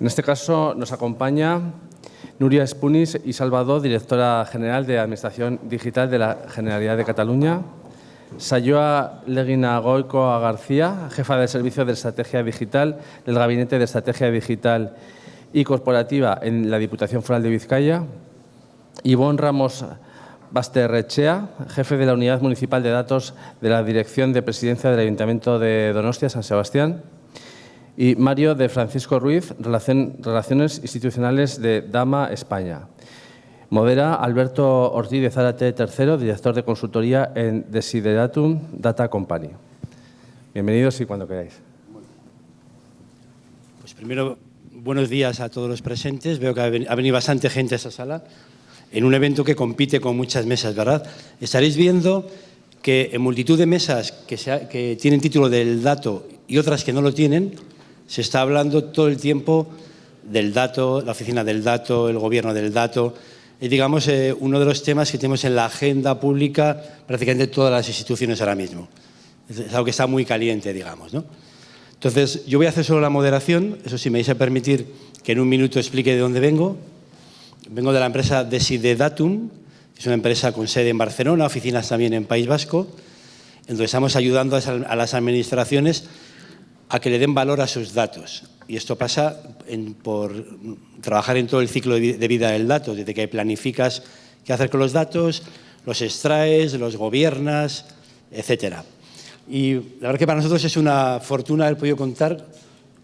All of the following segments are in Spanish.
En este caso nos acompaña Núria Espunis y Salvador, directora general de Administración Digital de la Generalitat de Cataluña, Sayoa Legina Goicoa García, jefa del Servicio de Estrategia Digital del Gabinete de Estrategia Digital y Corporativa en la Diputación Foral de Vizcaya, Ivonne Ramos Basterrechea, jefe de la Unidad Municipal de Datos de la Dirección de Presidencia del Ayuntamiento de Donostia, San Sebastián, y Mario de Francisco Ruiz, Relaciones Institucionales de Dama España. Modera Alberto Ortiz de Zárate III, director de consultoría en Desideratum Data Company. Bienvenidos y cuando queráis. Pues primero, buenos días a todos los presentes. Veo que ha venido bastante gente a esta sala en un evento que compite con muchas mesas, ¿verdad? Estaréis viendo que en multitud de mesas que tienen título del dato y otras que no lo tienen, se está hablando todo el tiempo del dato, la oficina del dato, el gobierno del dato. Es, digamos, uno de los temas que tenemos en la agenda pública prácticamente todas las instituciones ahora mismo. Es algo que está muy caliente, digamos, ¿no? Entonces, yo voy a hacer solo la moderación. Eso sí, me vais a permitir que en un minuto explique de dónde vengo. Vengo de la empresa Desideratum, que es una empresa con sede en Barcelona, oficinas también en País Vasco, en donde estamos ayudando a las administraciones a que le den valor a sus datos. Y esto pasa por trabajar en todo el ciclo de vida del dato, desde que planificas qué hacer con los datos, los extraes, los gobiernas, etcétera. Y la verdad que para nosotros es una fortuna haber podido contar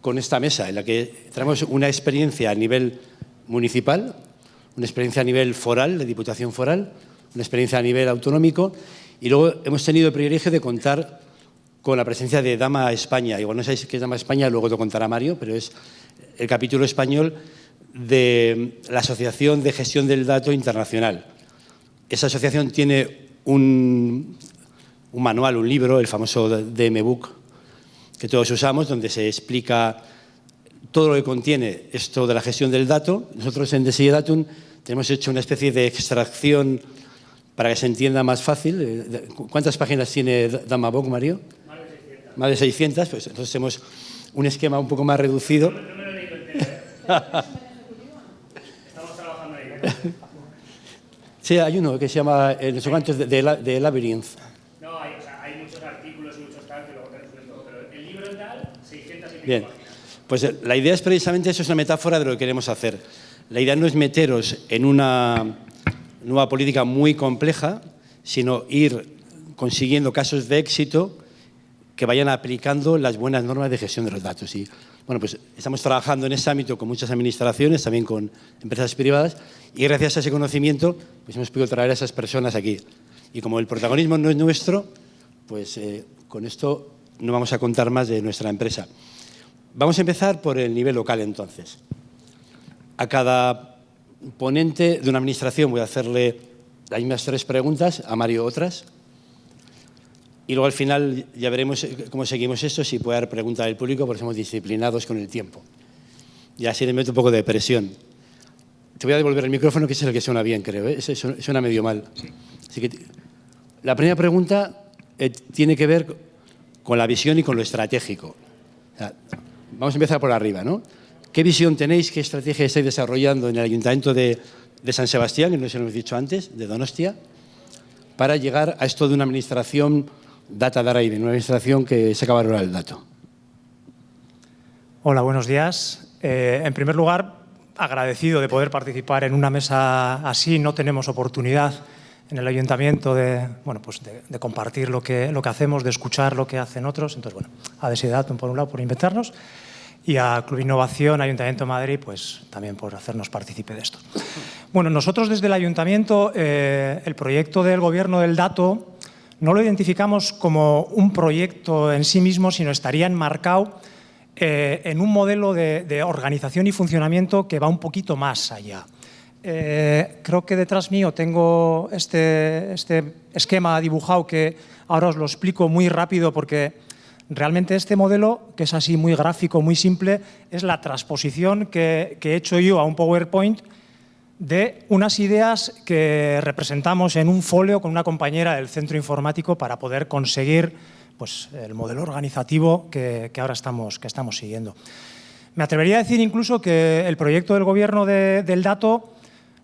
con esta mesa, en la que traemos una experiencia a nivel municipal, una experiencia a nivel foral, de Diputación Foral, una experiencia a nivel autonómico, y luego hemos tenido el privilegio de contar con la presencia de Dama España. Igual no sabéis qué es Dama España, luego te contará Mario, pero es el capítulo español de la Asociación de Gestión del Dato Internacional. Esa asociación tiene un manual, un libro, el famoso DMBook, que todos usamos, donde se explica todo lo que contiene esto de la gestión del dato. Nosotros en Desideratum tenemos hecho una especie de extracción para que se entienda más fácil. ¿Cuántas páginas tiene DMBook, Mario? Más de 600, pues entonces tenemos un esquema un poco más reducido. No me lo he leído entero, ¿eh? Estamos trabajando ahí. Sí, hay uno que se llama no sé cuántos de Labyrinth. No, hay muchos artículos y muchos tal que luego te resuelven todo, pero el libro en tal, 600 y pico Bien, páginas. pues la idea es precisamente eso, es una metáfora de lo que queremos hacer. La idea no es meteros en una nueva política muy compleja, sino ir consiguiendo casos de éxito que vayan aplicando las buenas normas de gestión de los datos. Y bueno, pues estamos trabajando en ese ámbito con muchas administraciones, también con empresas privadas, y gracias a ese conocimiento pues hemos podido traer a esas personas aquí. Y como el protagonismo no es nuestro, pues con esto no vamos a contar más de nuestra empresa. Vamos a empezar por el nivel local, entonces. A cada ponente de una administración voy a hacerle las mismas 3 preguntas, a Mario otras. Y luego al final ya veremos cómo seguimos esto, si puede haber preguntas del público, porque somos disciplinados con el tiempo. Y así le meto un poco de presión. Te voy a devolver el micrófono, que es el que suena bien, creo, ¿eh? Ese suena medio mal. Así que la primera pregunta tiene que ver con la visión y con lo estratégico. O sea, vamos a empezar por arriba, ¿no? ¿Qué visión tenéis, qué estrategia estáis desarrollando en el Ayuntamiento de San Sebastián, que no se lo hemos dicho antes, de Donostia, para llegar a esto de una administración data driven, una administración que saca valor al dato? Hola, buenos días. En primer lugar, agradecido de poder participar en una mesa así. No tenemos oportunidad en el ayuntamiento de compartir lo que hacemos, de escuchar lo que hacen otros. Entonces, bueno, a Desideratum por un lado por invitarnos y a Club Innovación, Ayuntamiento de Madrid, pues también por hacernos partícipe de esto. Bueno, nosotros desde el ayuntamiento, el proyecto del gobierno del dato no lo identificamos como un proyecto en sí mismo, sino estaría enmarcado en un modelo de organización y funcionamiento que va un poquito más allá. Creo que detrás mío tengo este esquema dibujado que ahora os lo explico muy rápido porque realmente este modelo, que es así muy gráfico, muy simple, es la transposición que he hecho yo a un PowerPoint de unas ideas que representamos en un folio con una compañera del centro informático para poder conseguir pues, el modelo organizativo que ahora estamos siguiendo. Me atrevería a decir incluso que el proyecto del Gobierno del dato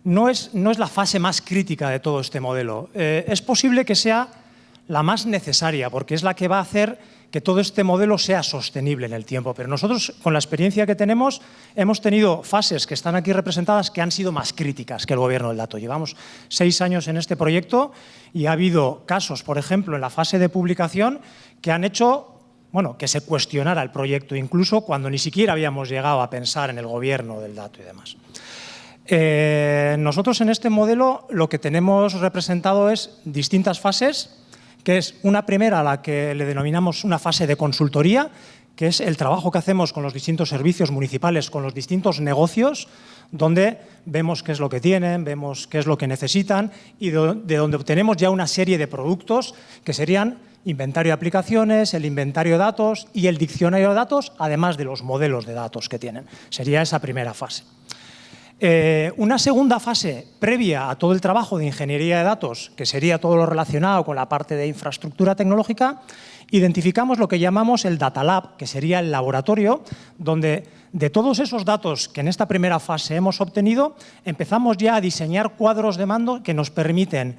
no es la fase más crítica de todo este modelo. Es posible que sea la más necesaria, porque es la que va a hacer que todo este modelo sea sostenible en el tiempo. Pero nosotros, con la experiencia que tenemos, hemos tenido fases que están aquí representadas que han sido más críticas que el Gobierno del dato. Llevamos 6 años en este proyecto y ha habido casos, por ejemplo, en la fase de publicación que han hecho que se cuestionara el proyecto, incluso cuando ni siquiera habíamos llegado a pensar en el Gobierno del dato y demás. Nosotros en este modelo lo que tenemos representado es distintas fases, que es una primera a la que le denominamos una fase de consultoría, que es el trabajo que hacemos con los distintos servicios municipales, con los distintos negocios, donde vemos qué es lo que tienen, vemos qué es lo que necesitan y de donde obtenemos ya una serie de productos que serían inventario de aplicaciones, el inventario de datos y el diccionario de datos, además de los modelos de datos que tienen. Sería esa primera fase. Una segunda fase previa a todo el trabajo de ingeniería de datos, que sería todo lo relacionado con la parte de infraestructura tecnológica, identificamos lo que llamamos el Data Lab, que sería el laboratorio donde de todos esos datos que en esta primera fase hemos obtenido, empezamos ya a diseñar cuadros de mando que nos permiten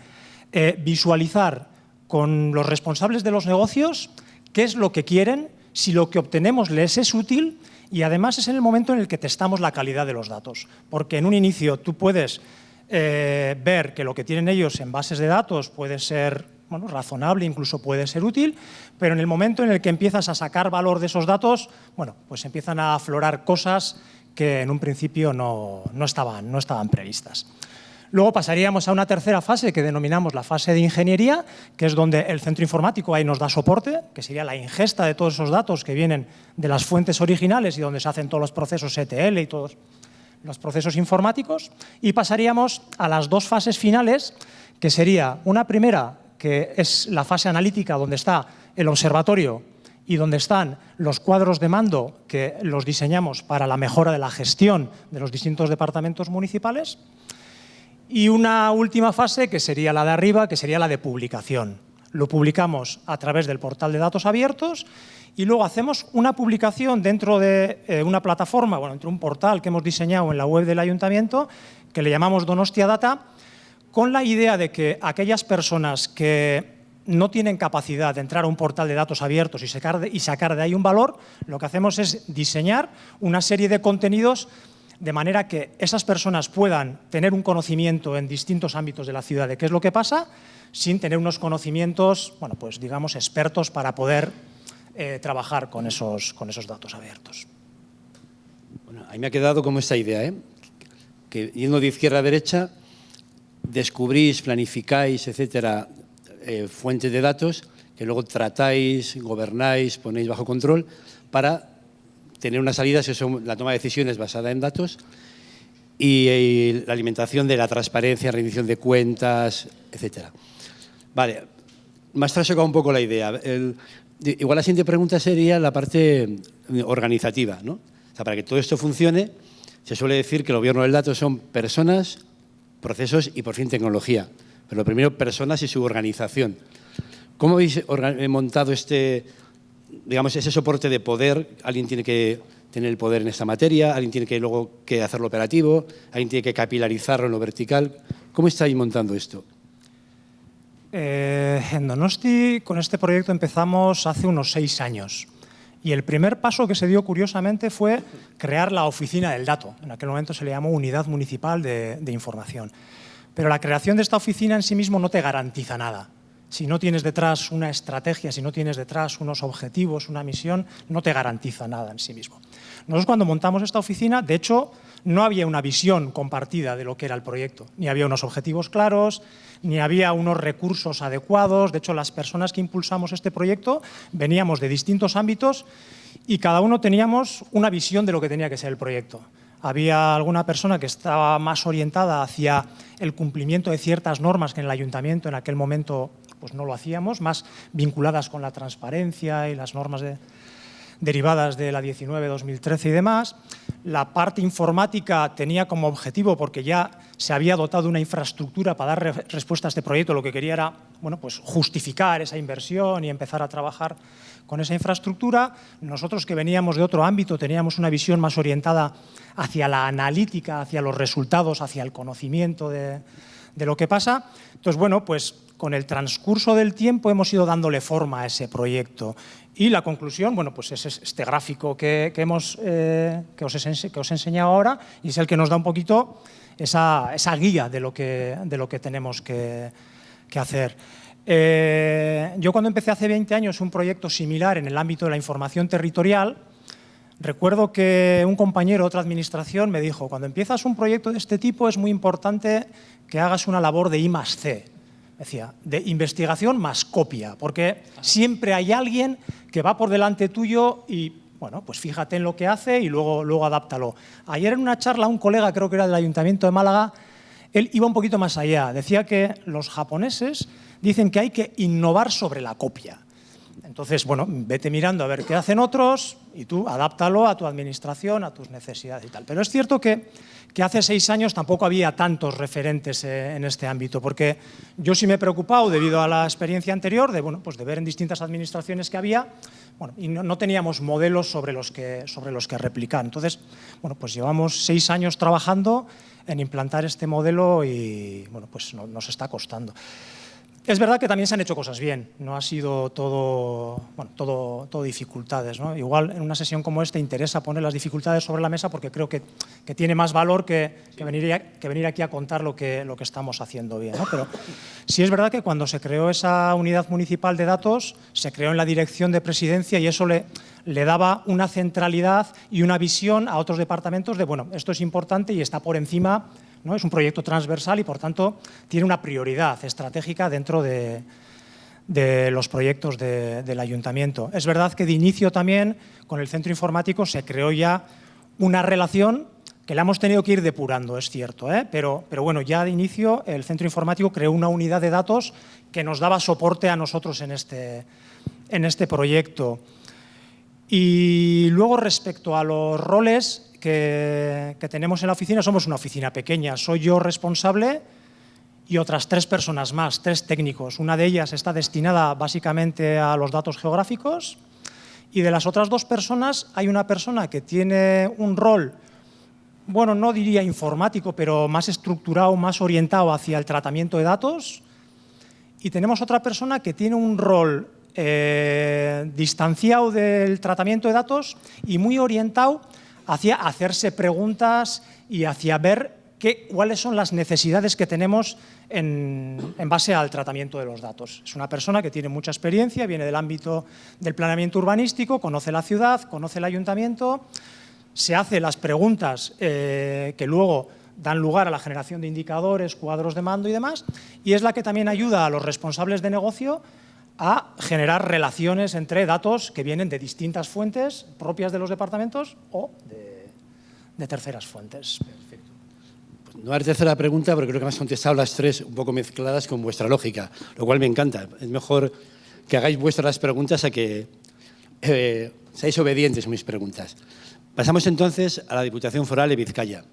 visualizar con los responsables de los negocios qué es lo que quieren, si lo que obtenemos les es útil. Y además es en el momento en el que testamos la calidad de los datos, porque en un inicio tú puedes ver que lo que tienen ellos en bases de datos puede ser razonable, incluso puede ser útil, pero en el momento en el que empiezas a sacar valor de esos datos, pues empiezan a aflorar cosas que en un principio no estaban previstas. Luego pasaríamos a una tercera fase que denominamos la fase de ingeniería, que es donde el centro informático ahí nos da soporte, que sería la ingesta de todos esos datos que vienen de las fuentes originales y donde se hacen todos los procesos ETL y todos los procesos informáticos. Y pasaríamos a las 2 fases finales, que sería una primera, que es la fase analítica, donde está el observatorio y donde están los cuadros de mando que los diseñamos para la mejora de la gestión de los distintos departamentos municipales. Y una última fase, que sería la de arriba, que sería la de publicación. Lo publicamos a través del portal de datos abiertos y luego hacemos una publicación dentro de una plataforma, dentro de un portal que hemos diseñado en la web del Ayuntamiento, que le llamamos Donostia Data, con la idea de que aquellas personas que no tienen capacidad de entrar a un portal de datos abiertos y sacar de ahí un valor, lo que hacemos es diseñar una serie de contenidos de manera que esas personas puedan tener un conocimiento en distintos ámbitos de la ciudad de qué es lo que pasa, sin tener unos conocimientos, digamos, expertos para poder trabajar con esos datos abiertos. Ahí me ha quedado como esta idea, que yendo de izquierda a derecha, descubrís, planificáis, etcétera, fuentes de datos que luego tratáis, gobernáis, ponéis bajo control para tener unas salidas, eso, la toma de decisiones basada en datos y la alimentación de la transparencia, rendición de cuentas, etcétera. Vale, me has trasocado un poco la idea. Igual la siguiente pregunta sería la parte organizativa, ¿no? O sea, para que todo esto funcione, se suele decir que el gobierno del dato son personas, procesos y, por fin, tecnología. Pero lo primero, personas y su organización. ¿Cómo habéis montado ese soporte de poder? Alguien tiene que tener el poder en esta materia, alguien tiene que luego hacerlo operativo, alguien tiene que capilarizarlo en lo vertical. ¿Cómo estáis montando esto? En Donosti, con este proyecto empezamos hace unos 6 años. Y el primer paso que se dio, curiosamente, fue crear la oficina del dato. En aquel momento se le llamó Unidad Municipal de Información. Pero la creación de esta oficina en sí mismo no te garantiza nada. Si no tienes detrás una estrategia, si no tienes detrás unos objetivos, una misión, no te garantiza nada en sí mismo. Nosotros, cuando montamos esta oficina, de hecho, no había una visión compartida de lo que era el proyecto. Ni había unos objetivos claros, ni había unos recursos adecuados. De hecho, las personas que impulsamos este proyecto veníamos de distintos ámbitos y cada uno teníamos una visión de lo que tenía que ser el proyecto. Había alguna persona que estaba más orientada hacia el cumplimiento de ciertas normas que en el ayuntamiento en aquel momento no lo hacíamos, más vinculadas con la transparencia y las normas derivadas de la 19-2013 y demás. La parte informática tenía como objetivo, porque ya se había dotado una infraestructura para dar respuesta a este proyecto, lo que quería era, bueno, pues justificar esa inversión y empezar a trabajar con esa infraestructura. Nosotros, que veníamos de otro ámbito, teníamos una visión más orientada hacia la analítica, hacia los resultados, hacia el conocimiento de lo que pasa. Entonces, bueno, pues con el transcurso del tiempo hemos ido dándole forma a ese proyecto. Y la conclusión, bueno, pues es este gráfico que os he enseñado ahora, y es el que nos da un poquito esa guía de lo que tenemos que hacer. Yo, cuando empecé hace 20 años un proyecto similar en el ámbito de la información territorial, recuerdo que un compañero de otra administración me dijo: cuando empiezas un proyecto de este tipo es muy importante que hagas una labor de I+C. Decía, de investigación más copia, porque siempre hay alguien que va por delante tuyo y, bueno, pues fíjate en lo que hace y luego adáptalo. Ayer, en una charla, un colega, creo que era del Ayuntamiento de Málaga, él iba un poquito más allá. Decía que los japoneses dicen que hay que innovar sobre la copia. Entonces, bueno, vete mirando a ver qué hacen otros y tú adáptalo a tu administración, a tus necesidades y tal. Pero es cierto que hace 6 años tampoco había tantos referentes en este ámbito, porque yo sí me he preocupado, debido a la experiencia anterior, de, bueno, pues de ver en distintas administraciones que había, bueno, y no teníamos modelos sobre los que replicar. Entonces, bueno, pues llevamos 6 años trabajando en implantar este modelo y, bueno, pues nos está costando. Es verdad que también se han hecho cosas bien, no ha sido todo dificultades, ¿no? Igual en una sesión como esta interesa poner las dificultades sobre la mesa, porque creo que tiene más valor que venir aquí a contar lo que estamos haciendo bien, ¿no? Pero sí es verdad que cuando se creó esa unidad municipal de datos, se creó en la dirección de presidencia, y eso le daba una centralidad y una visión a otros departamentos de, bueno, esto es importante y está por encima, ¿no? Es un proyecto transversal y, por tanto, tiene una prioridad estratégica dentro de los proyectos del ayuntamiento. Es verdad que de inicio también, con el centro informático, se creó ya una relación que la hemos tenido que ir depurando, es cierto, pero bueno, ya de inicio el centro informático creó una unidad de datos que nos daba soporte a nosotros en este proyecto. Y luego, respecto a los roles que tenemos en la oficina, somos una oficina pequeña. Soy yo responsable y otras 3 personas más, 3 técnicos. Una de ellas está destinada básicamente a los datos geográficos, y de las otras 2 personas hay una persona que tiene un rol, bueno, no diría informático, pero más estructurado, más orientado hacia el tratamiento de datos, y tenemos otra persona que tiene un rol distanciado del tratamiento de datos y muy orientado hacia hacerse preguntas y hacia ver cuáles son las necesidades que tenemos en base al tratamiento de los datos. Es una persona que tiene mucha experiencia, viene del ámbito del planeamiento urbanístico, conoce la ciudad, conoce el ayuntamiento, se hace las preguntas que luego dan lugar a la generación de indicadores, cuadros de mando y demás, y es la que también ayuda a los responsables de negocio a generar relaciones entre datos que vienen de distintas fuentes propias de los departamentos o de terceras fuentes. Perfecto. Pues no haré tercera pregunta, porque creo que me has contestado las 3 un poco mezcladas con vuestra lógica, lo cual me encanta. Es mejor que hagáis vuestras preguntas a que seáis obedientes a mis preguntas. Pasamos entonces a la Diputación Foral de Vizcaya.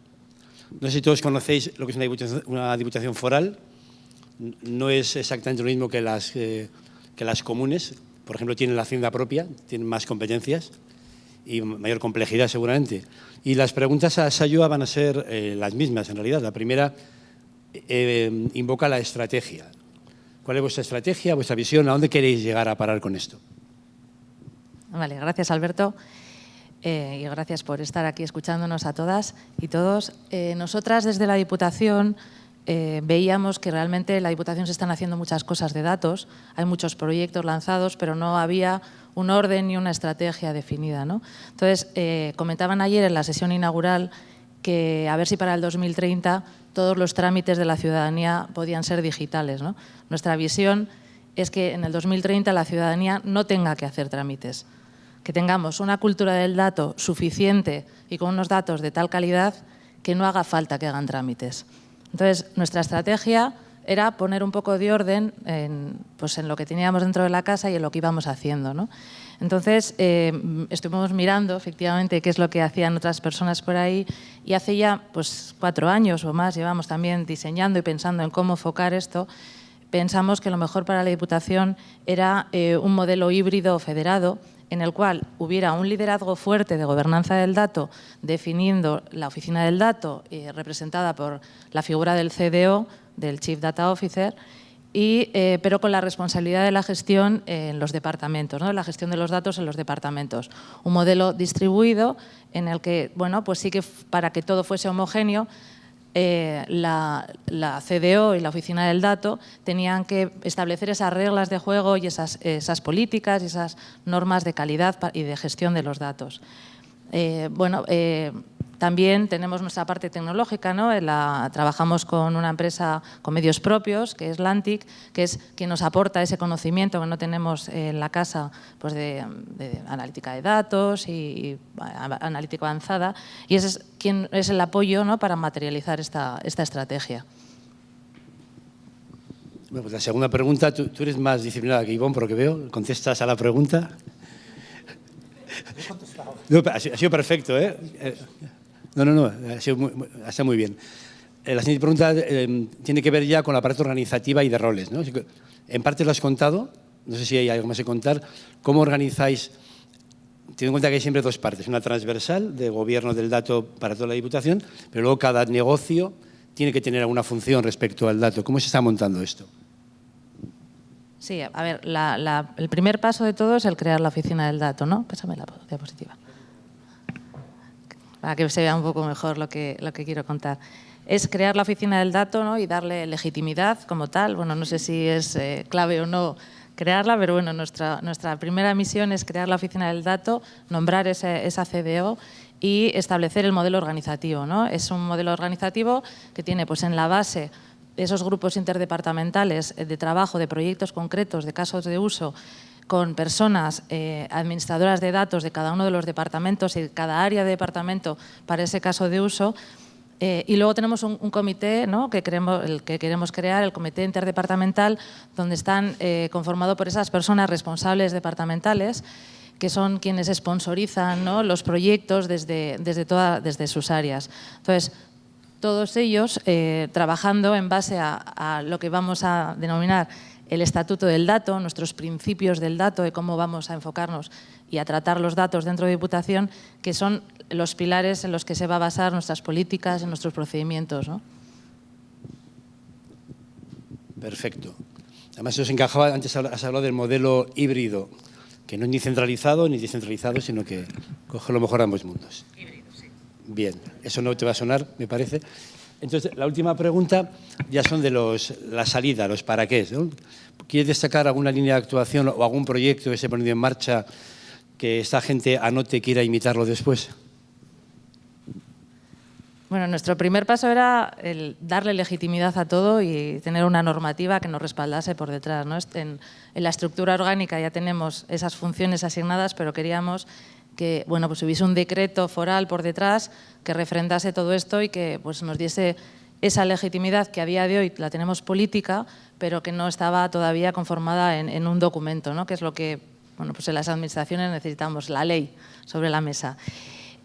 No sé si todos conocéis lo que es una diputación foral. No es exactamente lo mismo que las comunes. Por ejemplo, tienen la hacienda propia, tienen más competencias y mayor complejidad seguramente. Y las preguntas a Sayoa van a ser las mismas en realidad. La primera invoca la estrategia. ¿Cuál es vuestra estrategia, vuestra visión? ¿A dónde queréis llegar a parar con esto? Vale, gracias, Alberto. Y gracias por estar aquí escuchándonos a todas y todos. Nosotras, desde la Diputación, veíamos que realmente en la Diputación se están haciendo muchas cosas de datos, hay muchos proyectos lanzados, pero no había un orden ni una estrategia definida, ¿no? Entonces, comentaban ayer en la sesión inaugural que a ver si para el 2030 todos los trámites de la ciudadanía podían ser digitales, ¿no? Nuestra visión es que en el 2030 la ciudadanía no tenga que hacer trámites, que tengamos una cultura del dato suficiente y con unos datos de tal calidad que no haga falta que hagan trámites. Entonces, nuestra estrategia era poner un poco de orden pues en lo que teníamos dentro de la casa y en lo que íbamos haciendo, ¿no? Entonces, estuvimos mirando efectivamente qué es lo que hacían otras personas por ahí y hace ya pues 4 años o más llevamos también diseñando y pensando en cómo enfocar esto. Pensamos que lo mejor para la Diputación era un modelo híbrido federado en el cual hubiera un liderazgo fuerte de gobernanza del dato, definiendo la oficina del dato, representada por la figura del CDO, del Chief Data Officer, pero con la responsabilidad de la gestión en los departamentos, ¿no? La gestión de los datos en los departamentos. Un modelo distribuido en el que, bueno, pues sí que para que todo fuese homogéneo, la CDO y la Oficina del Dato tenían que establecer esas reglas de juego y esas políticas y esas normas de calidad y de gestión de los datos. También tenemos nuestra parte tecnológica, ¿no? Trabajamos con una empresa con medios propios, que es Lantic, que es quien nos aporta ese conocimiento que no tenemos en la casa, pues de analítica de datos y analítica avanzada, y ese es quien es el apoyo, ¿no? Para materializar esta estrategia. Bueno, pues la segunda pregunta, tú eres más disciplinada que Ivonne, por lo que veo, contestas a la pregunta. No, ha sido perfecto, ¿eh? No, ha estado muy bien. La siguiente pregunta tiene que ver ya con la parte organizativa y de roles, ¿no? En parte lo has contado, no sé si hay algo más que contar. ¿Cómo organizáis? Teniendo en cuenta que hay siempre 2 partes, una transversal de gobierno del dato para toda la Diputación, pero luego cada negocio tiene que tener alguna función respecto al dato. ¿Cómo se está montando esto? Sí, a ver, el primer paso de todo es el crear la oficina del dato, ¿no? Pásame la diapositiva. Para que se vea un poco mejor lo que quiero contar. Es crear la oficina del dato, ¿no? Y darle legitimidad como tal. Bueno, no sé si es clave o no crearla, pero bueno, nuestra primera misión es crear la oficina del dato, nombrar esa CDO y establecer el modelo organizativo, ¿no? Es un modelo organizativo que tiene pues en la base esos grupos interdepartamentales de trabajo, de proyectos concretos, de casos de uso, con personas administradoras de datos de cada uno de los departamentos y cada área de departamento para ese caso de uso. Y luego tenemos un comité, ¿no? que queremos crear, el comité interdepartamental, donde están conformado por esas personas responsables departamentales, que son quienes sponsorizan, ¿no? los proyectos desde sus áreas. Entonces, todos ellos trabajando en base a lo que vamos a denominar el estatuto del dato, nuestros principios del dato, de cómo vamos a enfocarnos y a tratar los datos dentro de Diputación, que son los pilares en los que se va a basar nuestras políticas y nuestros procedimientos, ¿no? Perfecto. Además, eso se encajaba, antes has hablado del modelo híbrido, que no es ni centralizado ni descentralizado, sino que coge lo mejor de ambos mundos. Híbrido, sí. Bien, eso no te va a sonar, me parece. Entonces, la última pregunta ya son de la salida, los para qué, ¿no? ¿Quieres destacar alguna línea de actuación o algún proyecto que se ha ponido en marcha que esta gente anote y quiera imitarlo después? Bueno, nuestro primer paso era el darle legitimidad a todo y tener una normativa que nos respaldase por detrás, ¿no? En la estructura orgánica ya tenemos esas funciones asignadas, pero queríamos que pues hubiese un decreto foral por detrás que refrendase todo esto y que pues, nos diese esa legitimidad que a día de hoy la tenemos política, pero que no estaba todavía conformada en un documento, ¿no? Que es lo que pues en las administraciones necesitamos, la ley sobre la mesa.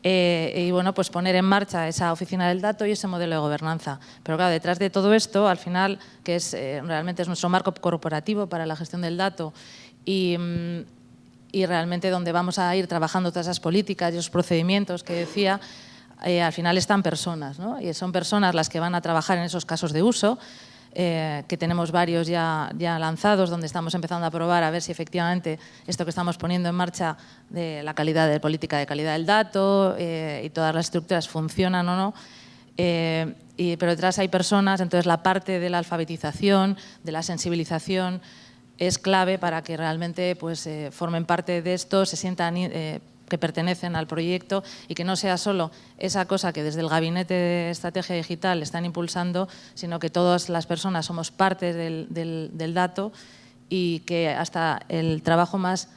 Y pues poner en marcha esa oficina del dato y ese modelo de gobernanza. Pero claro, detrás de todo esto, al final, que realmente es nuestro marco corporativo para la gestión del dato y realmente donde vamos a ir trabajando todas esas políticas y esos procedimientos que decía, al final están personas, ¿no? Y son personas las que van a trabajar en esos casos de uso, que tenemos varios ya lanzados, donde estamos empezando a probar a ver si efectivamente esto que estamos poniendo en marcha de la calidad de política de calidad del dato y todas las estructuras funcionan o no. Pero detrás hay personas, entonces la parte de la alfabetización, de la sensibilización, es clave para que realmente pues, formen parte de esto, se sientan que pertenecen al proyecto y que no sea solo esa cosa que desde el Gabinete de Estrategia Digital están impulsando, sino que todas las personas somos parte del dato y que hasta el trabajo más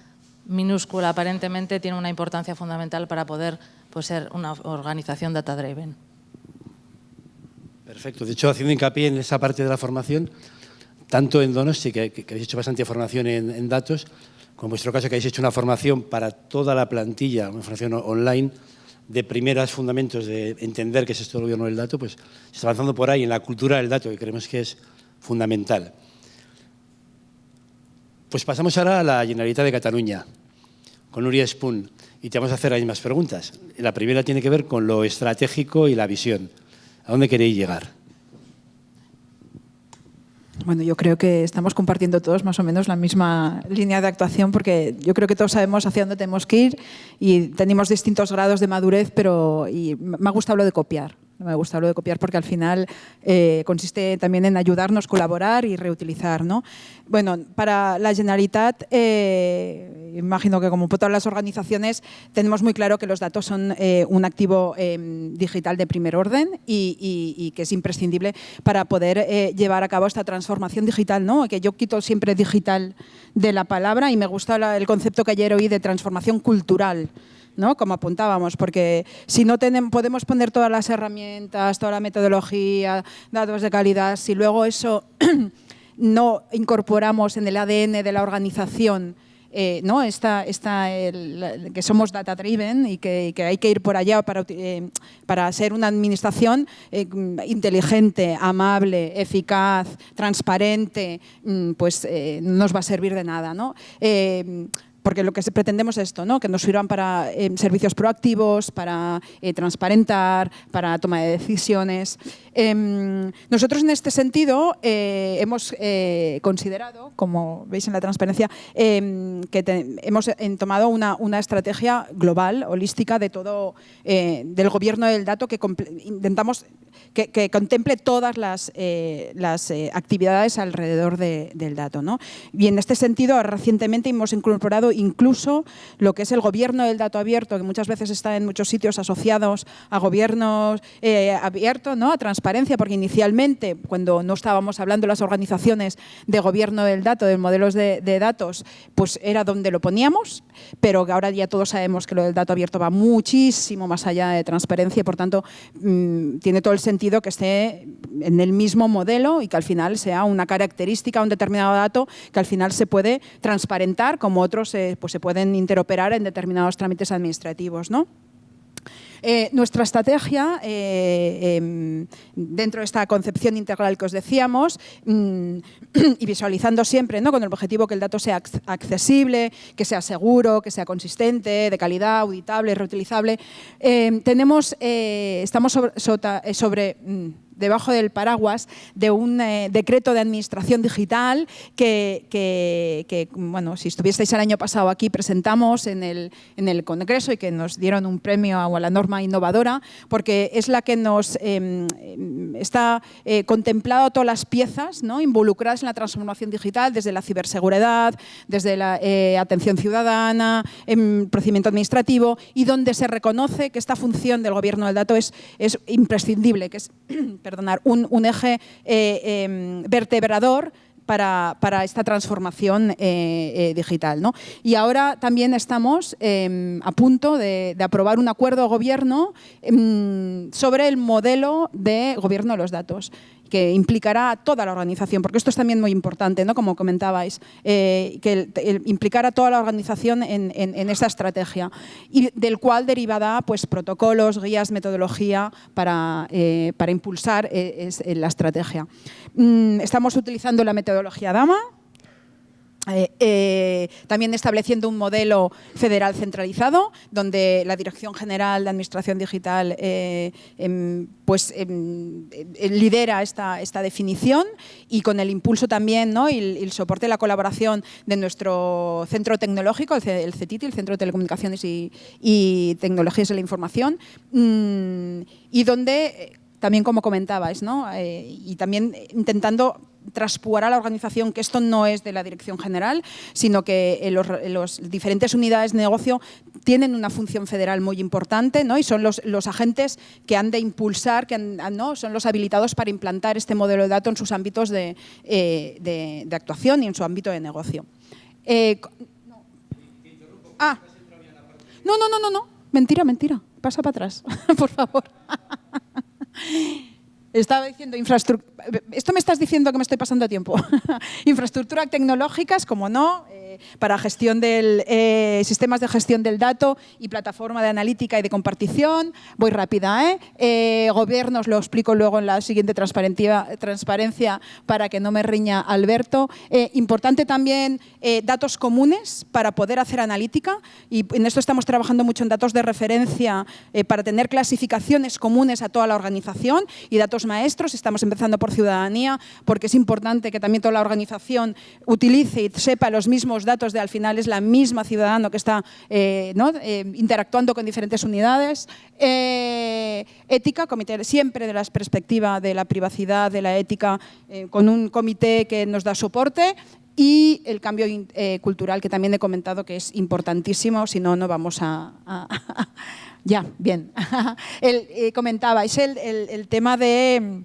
minúsculo aparentemente tiene una importancia fundamental para poder pues, ser una organización data-driven. Perfecto. De hecho, haciendo hincapié en esa parte de la formación, tanto en Donosti, que habéis hecho bastante formación en datos, como en vuestro caso, que habéis hecho una formación para toda la plantilla, una formación online de primeros fundamentos de entender qué es esto del gobierno del dato, pues se está avanzando por ahí en la cultura del dato, que creemos que es fundamental. Pues pasamos ahora a la Generalitat de Cataluña, con Núria Espuny, y te vamos a hacer las mismas preguntas. La primera tiene que ver con lo estratégico y la visión. ¿A dónde queréis llegar? Bueno, yo creo que estamos compartiendo todos más o menos la misma línea de actuación, porque yo creo que todos sabemos hacia dónde tenemos que ir y tenemos distintos grados de madurez, pero me ha gustado lo de copiar. Me gusta lo de copiar porque al final consiste también en ayudarnos, colaborar y reutilizar, ¿no? Bueno, para la Generalitat, imagino que como todas las organizaciones, tenemos muy claro que los datos son un activo digital de primer orden y que es imprescindible para poder llevar a cabo esta transformación digital, ¿no? Que yo quito siempre digital de la palabra y me gusta el concepto que ayer oí de transformación cultural, ¿no? Como apuntábamos, porque si no podemos poner todas las herramientas, toda la metodología, datos de calidad, si luego eso no incorporamos en el ADN de la organización, ¿no? Que somos data driven y que hay que ir por allá para ser una administración inteligente, amable, eficaz, transparente, pues no nos va a servir de nada, ¿no? Porque lo que pretendemos es esto, ¿no? Que nos sirvan para servicios proactivos, para transparentar, para toma de decisiones. Nosotros en este sentido hemos considerado, como veis en la transparencia, que hemos tomado una estrategia global, holística, de todo, del gobierno del dato, que intentamos que contemple todas las actividades alrededor del dato, ¿no? Y en este sentido, recientemente hemos incorporado incluso lo que es el gobierno del dato abierto, que muchas veces está en muchos sitios asociados a gobiernos abiertos, ¿no? A transparencia, porque inicialmente, cuando no estábamos hablando las organizaciones de gobierno del dato, de modelos de datos, pues era donde lo poníamos, pero que ahora ya todos sabemos que lo del dato abierto va muchísimo más allá de transparencia y, por tanto, tiene todo el sentido que esté en el mismo modelo y que al final sea una característica, un determinado dato que al final se puede transparentar, como otros pues se pueden interoperar en determinados trámites administrativos, ¿no? Nuestra estrategia, dentro de esta concepción integral que os decíamos, y visualizando siempre, ¿no? Con el objetivo que el dato sea accesible, que sea seguro, que sea consistente, de calidad, auditable, reutilizable, estamos debajo del paraguas de un decreto de administración digital que, bueno, si estuvieseis el año pasado aquí, presentamos en el Congreso y que nos dieron un premio a la norma innovadora, porque es la que nos está contemplado todas las piezas, ¿no? Involucradas en la transformación digital, desde la ciberseguridad, desde la atención ciudadana, procedimiento administrativo, y donde se reconoce que esta función del gobierno del dato es imprescindible, que es un eje vertebrador para esta transformación digital, ¿no? Y ahora también estamos a punto de aprobar un acuerdo de gobierno sobre el modelo de gobierno de los datos, que implicará a toda la organización, porque esto es también muy importante, ¿no? Como comentabais, que implicar a toda la organización en esta estrategia, y del cual derivará pues, protocolos, guías, metodología para impulsar la estrategia. Estamos utilizando la metodología DAMA, también estableciendo un modelo federal centralizado, donde la Dirección General de Administración Digital lidera esta definición, y con el impulso también, ¿no? y el soporte y la colaboración de nuestro centro tecnológico, el CETITI, el Centro de Telecomunicaciones y Tecnologías de la Información, y donde, también como comentabais, ¿no? Y también intentando traspuar a la organización que esto no es de la Dirección General, sino que las diferentes unidades de negocio tienen una función federal muy importante, ¿no? Y son los agentes que han de impulsar, ¿no? Son los habilitados para implantar este modelo de datos en sus ámbitos de actuación y en su ámbito de negocio. No. Mentira. Pasa para atrás, por favor. Estaba diciendo infraestructura. Esto me estás diciendo que me estoy pasando tiempo. Infraestructuras tecnológicas, como no, para gestión del, sistemas de gestión del dato y plataforma de analítica y de compartición. Voy rápida, gobiernos, lo explico luego en la siguiente transparencia para que no me riña Alberto. Importante también datos comunes para poder hacer analítica, y en esto estamos trabajando mucho en datos de referencia para tener clasificaciones comunes a toda la organización, y datos maestros. Estamos empezando por ciudadanía, porque es importante que también toda la organización utilice y sepa los mismos datos, al final es la misma ciudadano que está interactuando con diferentes unidades. Ética, comité, siempre de la perspectiva de la privacidad, de la ética, con un comité que nos da soporte. Y el cambio cultural, que también he comentado que es importantísimo, si no, no vamos a ya, bien. Comentabais el tema del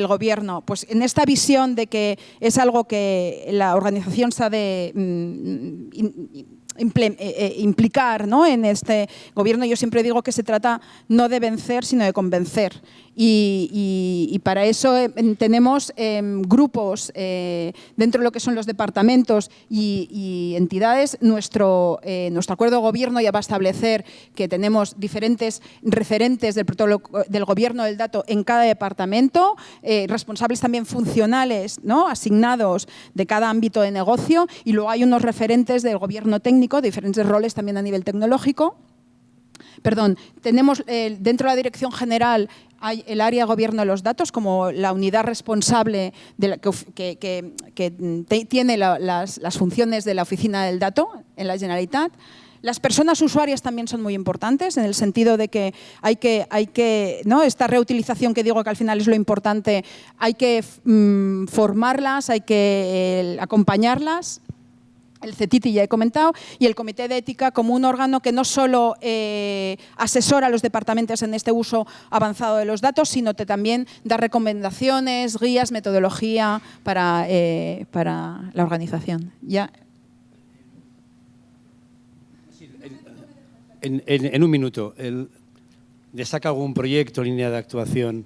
gobierno. Pues en esta visión de que es algo que la organización se ha de implicar, ¿no?, en este gobierno, yo siempre digo que se trata no de vencer, sino de convencer. Y para eso tenemos grupos dentro de lo que son los departamentos y entidades. Nuestro acuerdo de gobierno ya va a establecer que tenemos diferentes referentes del gobierno del dato en cada departamento, responsables también funcionales, ¿no?, asignados de cada ámbito de negocio, y luego hay unos referentes del gobierno técnico, diferentes roles también a nivel tecnológico. Perdón, tenemos dentro de la Dirección General hay el área de gobierno de los datos como la unidad responsable de que tiene las funciones de la oficina del dato en la Generalitat. Las personas usuarias también son muy importantes, en el sentido de que hay que ¿no?, esta reutilización que digo que al final es lo importante, hay que formarlas, hay que acompañarlas. El CETITI ya he comentado, y el Comité de Ética como un órgano que no solo asesora a los departamentos en este uso avanzado de los datos, sino que también da recomendaciones, guías, metodología para la organización. Ya. En un minuto, ¿destaca algún proyecto, línea de actuación?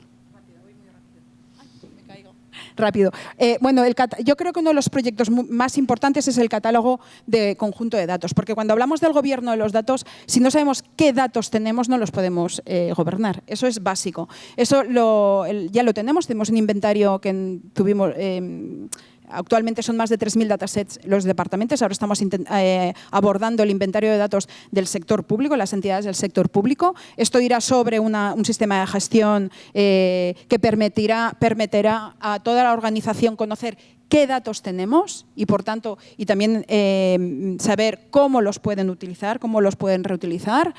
Rápido. Bueno, yo creo que uno de los proyectos más importantes es el catálogo de conjunto de datos, porque cuando hablamos del gobierno de los datos, si no sabemos qué datos tenemos, no los podemos gobernar. Eso es básico. Eso ya lo tenemos un inventario que tuvimos. Actualmente son más de 3.000 datasets los departamentos. Ahora estamos abordando el inventario de datos del sector público, las entidades del sector público. Esto irá sobre un sistema de gestión que permitirá a toda la organización conocer qué datos tenemos y, por tanto, y también saber cómo los pueden utilizar, cómo los pueden reutilizar.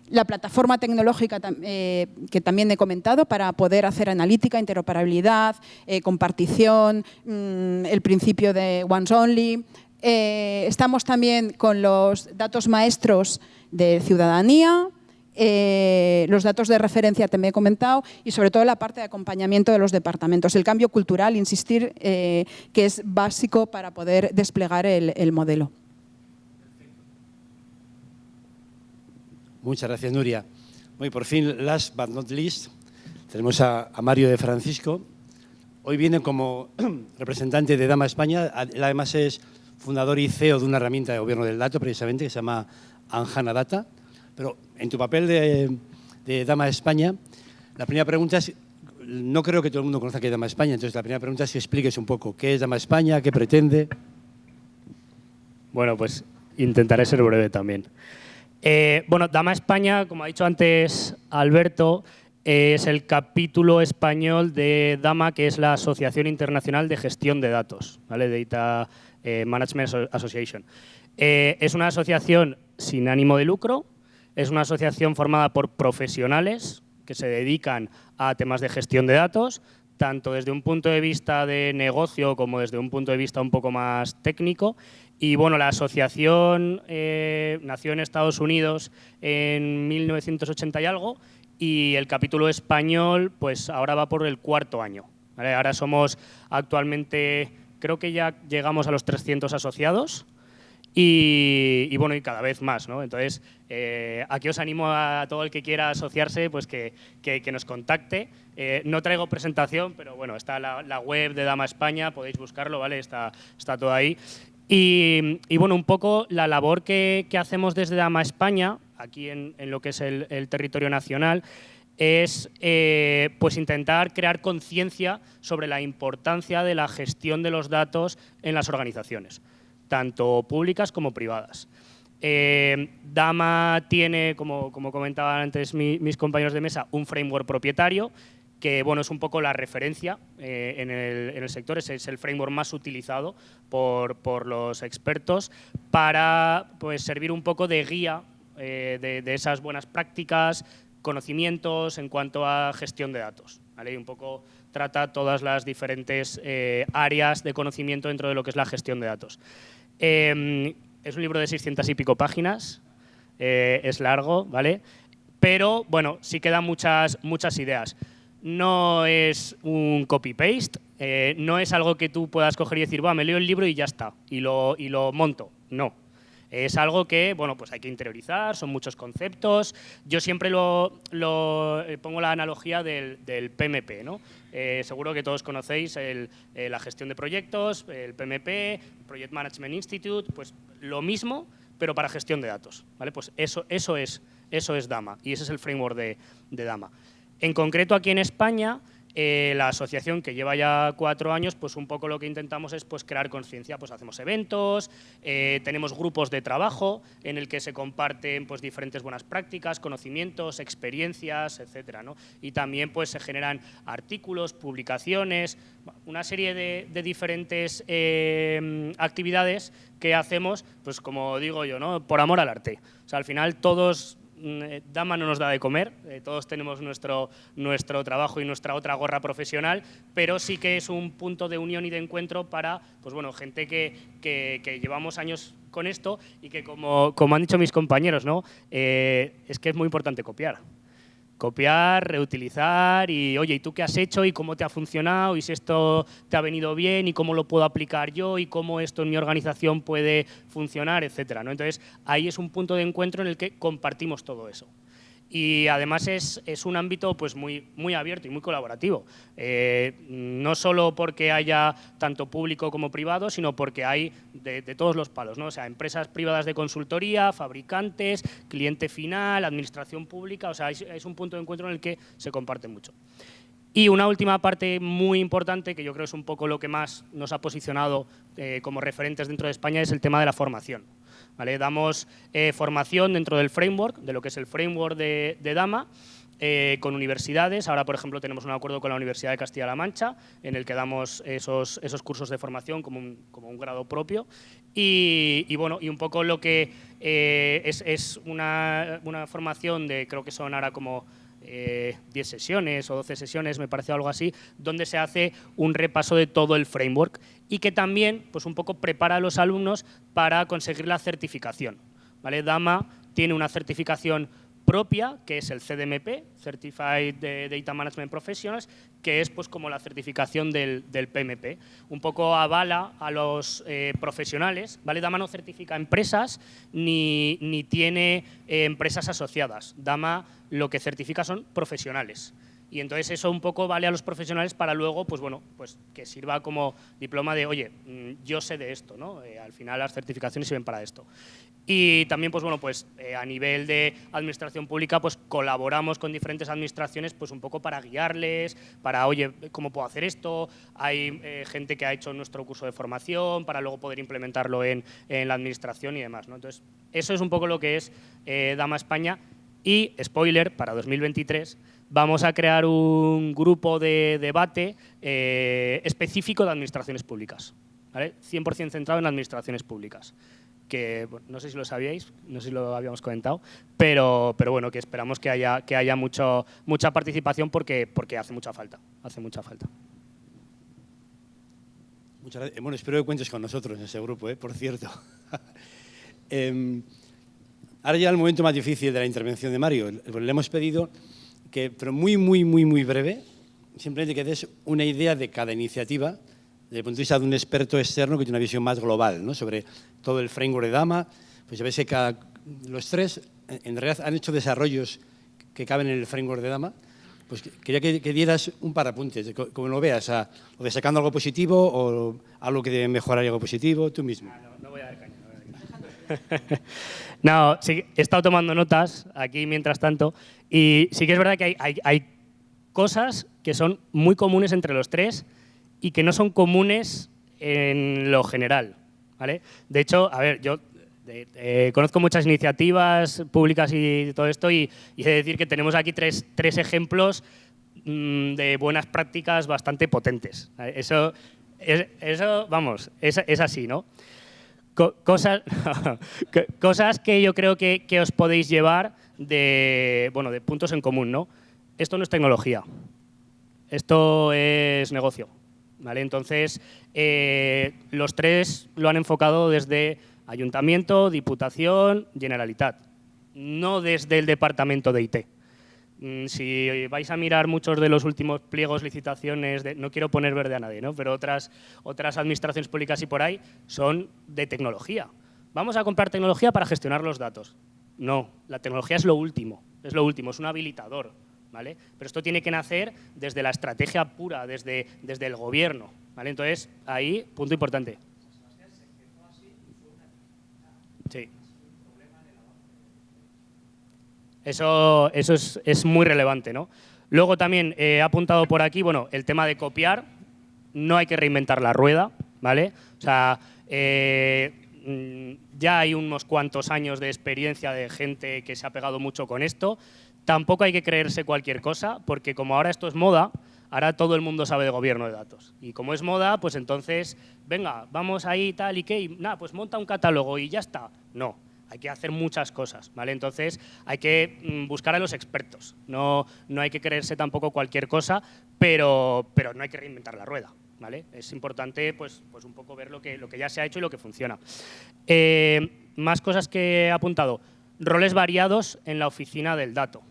La plataforma tecnológica que también he comentado para poder hacer analítica, interoperabilidad, compartición, el principio de once only. Estamos también con los datos maestros de ciudadanía, los datos de referencia también he comentado, y sobre todo la parte de acompañamiento de los departamentos. El cambio cultural, insistir, que es básico para poder desplegar el modelo. Muchas gracias, Nuria. Bueno, y por fin, last but not least, tenemos a Mario de Francisco. Hoy viene como representante de Dama España. Él además es fundador y CEO de una herramienta de gobierno del dato, precisamente, que se llama Anjana Data. Pero en tu papel de Dama España, la primera pregunta es, no creo que todo el mundo conozca qué es Dama España, entonces la primera pregunta es que expliques un poco qué es Dama España, qué pretende. Bueno, pues intentaré ser breve también. Bueno, Dama España, como ha dicho antes Alberto, es el capítulo español de DAMA, que es la Asociación Internacional de Gestión de Datos, ¿vale? Data Management Association. Es una asociación sin ánimo de lucro, es una asociación formada por profesionales que se dedican a temas de gestión de datos, tanto desde un punto de vista de negocio como desde un punto de vista un poco más técnico. Y bueno, la asociación nació en Estados Unidos en 1980 y algo, y el capítulo español pues ahora va por el 4º año, ¿vale? Ahora somos actualmente, creo que ya llegamos a los 300 asociados, y bueno, y cada vez más, ¿no? Entonces, aquí os animo a todo el que quiera asociarse, pues que nos contacte. No traigo presentación, pero bueno, está la web de Dama España, podéis buscarlo, ¿vale? Está todo ahí. Y bueno, un poco la labor que hacemos desde Dama España, aquí en lo que es el territorio nacional, es pues intentar crear conciencia sobre la importancia de la gestión de los datos en las organizaciones, tanto públicas como privadas. Dama tiene, como comentaban antes mis compañeros de mesa, un framework propietario que bueno, es un poco la referencia en el sector, es el framework más utilizado por los expertos para pues, servir un poco de guía de esas buenas prácticas, conocimientos en cuanto a gestión de datos, ¿vale? Y un poco trata todas las diferentes áreas de conocimiento dentro de lo que es la gestión de datos. Es un libro de 600 y pico páginas, es largo, ¿vale? Pero bueno, sí quedan muchas ideas. No es un copy-paste, no es algo que tú puedas coger y decir, me leo el libro y ya está, y lo monto. No. Es algo que, bueno, pues hay que interiorizar, son muchos conceptos. Yo siempre pongo la analogía del PMP, ¿no? Seguro que todos conocéis la gestión de proyectos, el PMP, Project Management Institute, pues lo mismo, pero para gestión de datos, ¿vale? Pues eso es Dama, y ese es el framework de Dama. En concreto, aquí en España, la asociación que lleva ya 4 años, pues un poco lo que intentamos es pues, crear conciencia. Pues hacemos eventos, tenemos grupos de trabajo en el que se comparten pues, diferentes buenas prácticas, conocimientos, experiencias, etcétera, ¿no? Y también pues, se generan artículos, publicaciones, una serie de diferentes actividades que hacemos, pues como digo yo, ¿no? Por amor al arte. O sea, al final todos... Dama no nos da de comer, todos tenemos nuestro trabajo y nuestra otra gorra profesional, pero sí que es un punto de unión y de encuentro para pues bueno, gente que llevamos años con esto y que, como han dicho mis compañeros, ¿no? Es que es muy importante copiar. Copiar, reutilizar y, oye, ¿y tú qué has hecho y cómo te ha funcionado y si esto te ha venido bien y cómo lo puedo aplicar yo y cómo esto en mi organización puede funcionar, etcétera, ¿no? Entonces, ahí es un punto de encuentro en el que compartimos todo eso. Y además es un ámbito pues muy abierto y muy colaborativo. No solo porque haya tanto público como privado, sino porque hay de todos los palos, ¿no? O sea, empresas privadas de consultoría, fabricantes, cliente final, administración pública. O sea, es un punto de encuentro en el que se comparte mucho. Y una última parte muy importante, que yo creo es un poco lo que más nos ha posicionado como referentes dentro de España, es el tema de la formación. ¿Vale? Damos formación dentro del framework, de lo que es el framework de Dama, con universidades. Ahora, por ejemplo, tenemos un acuerdo con la Universidad de Castilla-La Mancha en el que damos esos cursos de formación como un grado propio. Y bueno, y un poco lo que es una formación de, creo que son ahora como 10 sesiones o 12 sesiones, me parece algo así, donde se hace un repaso de todo el framework y que también pues un poco prepara a los alumnos para conseguir la certificación, ¿vale? Dama tiene una certificación propia, que es el CDMP, Certified Data Management Professionals, que es pues como la certificación del PMP. Un poco avala a los profesionales, ¿vale? Dama no certifica empresas ni tiene empresas asociadas. Dama lo que certifica son profesionales. Y entonces eso un poco vale a los profesionales para luego, pues bueno, pues que sirva como diploma de, oye, yo sé de esto, ¿no? Al final las certificaciones sirven para esto. Y también, pues bueno, pues a nivel de administración pública, pues colaboramos con diferentes administraciones, pues un poco para guiarles, para, oye, ¿cómo puedo hacer esto? Hay gente que ha hecho nuestro curso de formación para luego poder implementarlo en la administración y demás, ¿no? Entonces, eso es un poco lo que es Dama España. Y, spoiler, para 2023 vamos a crear un grupo de debate específico de administraciones públicas, ¿vale? 100% centrado en administraciones públicas. Que bueno, no sé si lo sabíais, no sé si lo habíamos comentado, pero bueno, que esperamos que haya mucha participación porque hace mucha falta. Muchas gracias. Bueno, espero que cuentes con nosotros en ese grupo, por cierto. Ahora ya el momento más difícil de la intervención de Mario. Le hemos pedido que, pero muy breve, simplemente que des una idea de cada iniciativa desde el punto de vista de un experto externo que tiene una visión más global, ¿no?, sobre todo el framework de Dama. Pues ya veis que los tres en realidad han hecho desarrollos que caben en el framework de Dama. Pues quería que dieras un par de apuntes, como lo veas, o de sacando algo positivo o algo que debe mejorar algo positivo, tú mismo. No voy a dar caña. No, sí, he estado tomando notas aquí mientras tanto y sí que es verdad que hay cosas que son muy comunes entre los tres y que no son comunes en lo general, ¿vale? De hecho, a ver, yo conozco muchas iniciativas públicas y todo esto y he de decir que tenemos aquí tres ejemplos de buenas prácticas bastante potentes. Eso vamos, es así, ¿no? Cosas que yo creo que os podéis llevar de puntos en común, ¿no? Esto no es tecnología, esto es negocio, ¿vale? Entonces, los tres lo han enfocado desde Ayuntamiento, Diputación, Generalitat, no desde el departamento de IT. Si vais a mirar muchos de los últimos pliegos, licitaciones, no quiero poner verde a nadie, ¿no?, pero otras administraciones públicas y por ahí son de tecnología. Vamos a comprar tecnología para gestionar los datos. No, la tecnología es lo último, es un habilitador, ¿vale? Pero esto tiene que nacer desde la estrategia pura, desde el gobierno, ¿vale? Entonces, ahí, punto importante. Sí. Eso es muy relevante, ¿no? Luego también he apuntado por aquí, bueno, el tema de copiar. No hay que reinventar la rueda, ¿vale? O sea, ya hay unos cuantos años de experiencia de gente que se ha pegado mucho con esto. Tampoco hay que creerse cualquier cosa, porque como ahora esto es moda, ahora todo el mundo sabe de gobierno de datos. Y como es moda, pues entonces, venga, vamos ahí tal y qué, y nada, pues monta un catálogo y ya está. No, hay que hacer muchas cosas, ¿vale? Entonces hay que buscar a los expertos. No hay que creerse tampoco cualquier cosa, pero no hay que reinventar la rueda, ¿vale? Es importante pues un poco ver lo que ya se ha hecho y lo que funciona. Más cosas que he apuntado. Roles variados en la oficina del dato.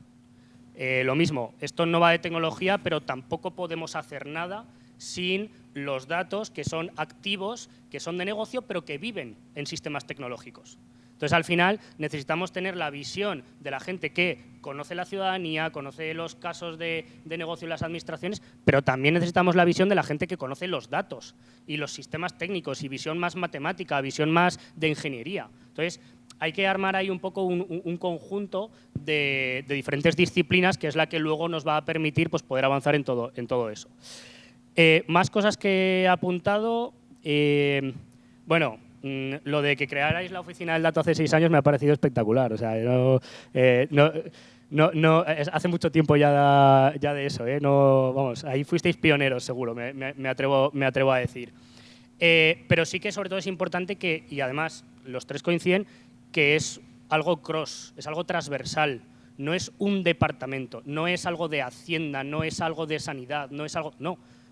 Lo mismo, esto no va de tecnología, pero tampoco podemos hacer nada sin los datos que son activos, que son de negocio, pero que viven en sistemas tecnológicos. Entonces, al final, necesitamos tener la visión de la gente que conoce la ciudadanía, conoce los casos de negocio en las administraciones, pero también necesitamos la visión de la gente que conoce los datos y los sistemas técnicos y visión más matemática, visión más de ingeniería. Entonces, hay que armar ahí un poco un conjunto de diferentes disciplinas que es la que luego nos va a permitir pues, poder avanzar en todo eso. Más cosas que he apuntado. Bueno, lo de que crearais la oficina del dato hace 6 años me ha parecido espectacular. O sea, hace mucho tiempo ya de eso. No, vamos, ahí fuisteis pioneros, seguro, me atrevo a decir. Pero sí que sobre todo es importante que, y además los tres coinciden, que es algo cross, es algo transversal, no es un departamento, no es algo de Hacienda, no es algo de Sanidad,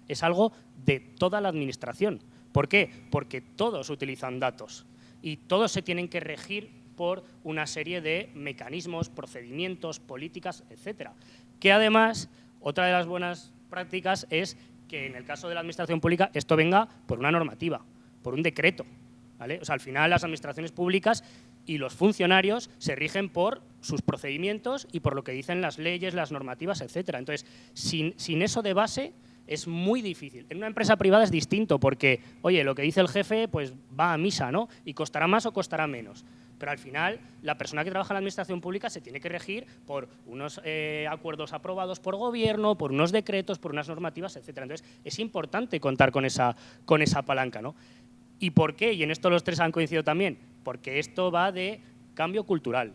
es algo de toda la administración. ¿Por qué? Porque todos utilizan datos y todos se tienen que regir por una serie de mecanismos, procedimientos, políticas, etcétera. Que además, otra de las buenas prácticas es que en el caso de la administración pública esto venga por una normativa, por un decreto, ¿vale? O sea, al final las administraciones públicas y los funcionarios se rigen por sus procedimientos y por lo que dicen las leyes, las normativas, etcétera. Entonces, sin eso de base es muy difícil. En una empresa privada es distinto porque, oye, lo que dice el jefe pues va a misa, ¿no? Y costará más o costará menos. Pero al final, la persona que trabaja en la administración pública se tiene que regir por unos acuerdos aprobados por gobierno, por unos decretos, por unas normativas, etcétera. Entonces, es importante contar con esa palanca, ¿no? ¿Y por qué? Y en esto los tres han coincidido también. Porque esto va de cambio cultural,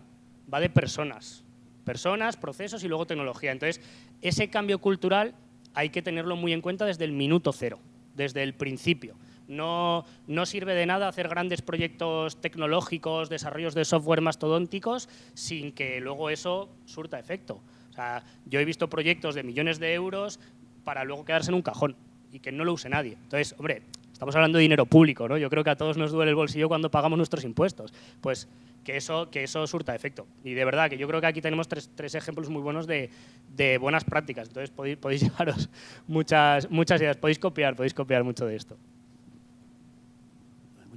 va de personas, procesos y luego tecnología. Entonces, ese cambio cultural hay que tenerlo muy en cuenta desde el minuto cero, desde el principio. No sirve de nada hacer grandes proyectos tecnológicos, desarrollos de software mastodónticos, sin que luego eso surta efecto. O sea, yo he visto proyectos de millones de euros para luego quedarse en un cajón y que no lo use nadie. Entonces, hombre, estamos hablando de dinero público, ¿no? Yo creo que a todos nos duele el bolsillo cuando pagamos nuestros impuestos. Pues que eso surta efecto. Y de verdad que yo creo que aquí tenemos tres ejemplos muy buenos de buenas prácticas. Entonces podéis llevaros muchas ideas, podéis copiar mucho de esto.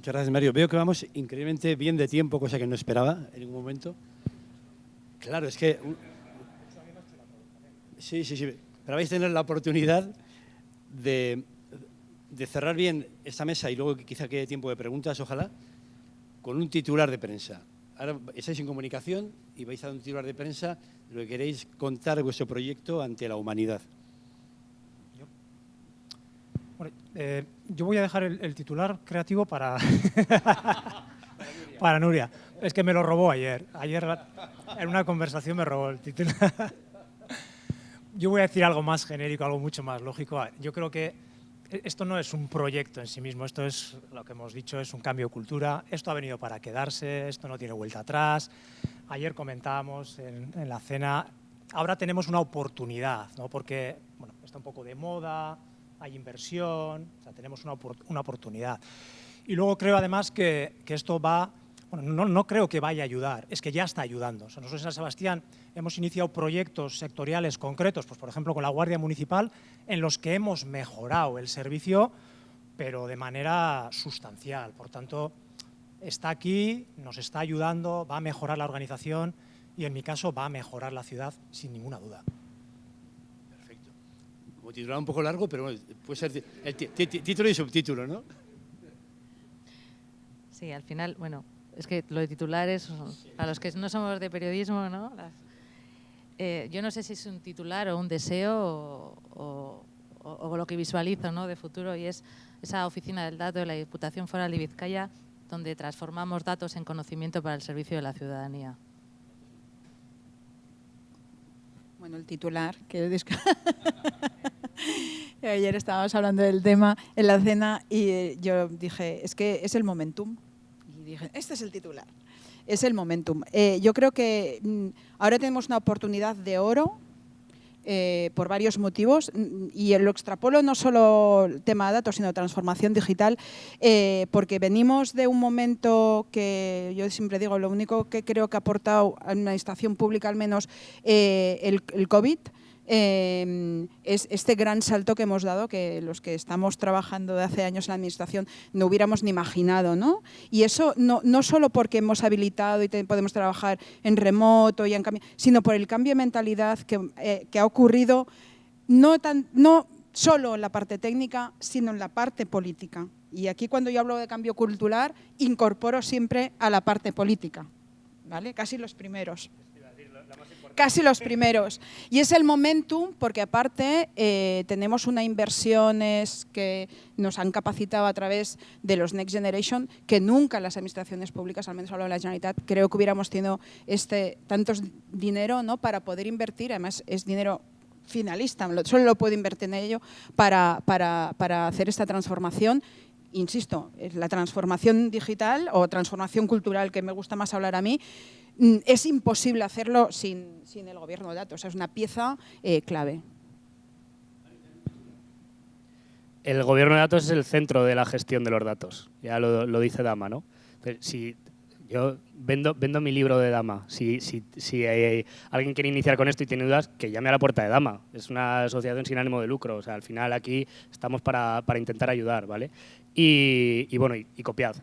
Muchas gracias, Mario. Veo que vamos increíblemente bien de tiempo, cosa que no esperaba en ningún momento. Claro, es que... Sí. Pero vais a tener la oportunidad de cerrar bien esta mesa y luego quizá quede tiempo de preguntas, ojalá, con un titular de prensa. Ahora estáis en comunicación y vais a dar un titular de prensa de lo que queréis contar de vuestro proyecto ante la humanidad. Bueno, yo voy a dejar el titular creativo para, para Nuria. Es que me lo robó ayer. Ayer en una conversación me robó el titular. Yo voy a decir algo más genérico, algo mucho más lógico. Yo creo que esto no es un proyecto en sí mismo, esto es lo que hemos dicho, es un cambio de cultura. Esto ha venido para quedarse, esto no tiene vuelta atrás. Ayer comentábamos en la cena, ahora tenemos una oportunidad, ¿no? Porque bueno, está un poco de moda, hay inversión, o sea, tenemos una oportunidad. Y luego creo además que esto va, bueno, no creo que vaya a ayudar, es que ya está ayudando. O sea, nosotros en San Sebastián hemos iniciado proyectos sectoriales concretos, pues por ejemplo con la Guardia Municipal, en los que hemos mejorado el servicio, pero de manera sustancial. Por tanto, está aquí, nos está ayudando, va a mejorar la organización y en mi caso va a mejorar la ciudad sin ninguna duda. Perfecto. Como titular un poco largo, pero bueno, puede ser el título y subtítulo, ¿no? Sí, al final, bueno, es que lo de titulares, para los que no somos de periodismo, ¿no? Yo no sé si es un titular o un deseo o lo que visualizo, ¿no?, de futuro, y es esa oficina del dato de la Diputación Foral de Vizcaya, donde transformamos datos en conocimiento para el servicio de la ciudadanía. Bueno, el titular, que ayer estábamos hablando del tema en la cena y yo dije, es que es el momentum. Y dije, este es el titular, es el momentum. Yo creo que ahora tenemos una oportunidad de oro por varios motivos y lo extrapolo no solo el tema de datos, sino transformación digital, porque venimos de un momento que yo siempre digo, lo único que creo que ha aportado a una administración pública al menos el COVID, es este gran salto que hemos dado, que los que estamos trabajando de hace años en la administración no hubiéramos ni imaginado, ¿no? Y eso no solo porque hemos habilitado y podemos trabajar en remoto, y sino por el cambio de mentalidad que ha ocurrido no solo en la parte técnica, sino en la parte política. Y aquí cuando yo hablo de cambio cultural, incorporo siempre a la parte política, ¿vale? Casi los primeros. Y es el momentum porque aparte tenemos unas inversiones que nos han capacitado a través de los Next Generation que nunca las administraciones públicas, al menos hablo de la Generalitat, creo que hubiéramos tenido tantos dinero, ¿no?, para poder invertir. Además es dinero finalista, solo lo puedo invertir en ello para hacer esta transformación. Insisto, la transformación digital o transformación cultural, que me gusta más hablar a mí, es imposible hacerlo sin el gobierno de datos. Es una pieza clave. El gobierno de datos es el centro de la gestión de los datos. Ya lo dice Dama, ¿no? Si yo vendo mi libro de Dama. Si alguien quiere iniciar con esto y tiene dudas, que llame a la puerta de Dama. Es una asociación sin ánimo de lucro. O sea, al final aquí estamos para intentar ayudar, ¿vale? Y bueno, y copiad.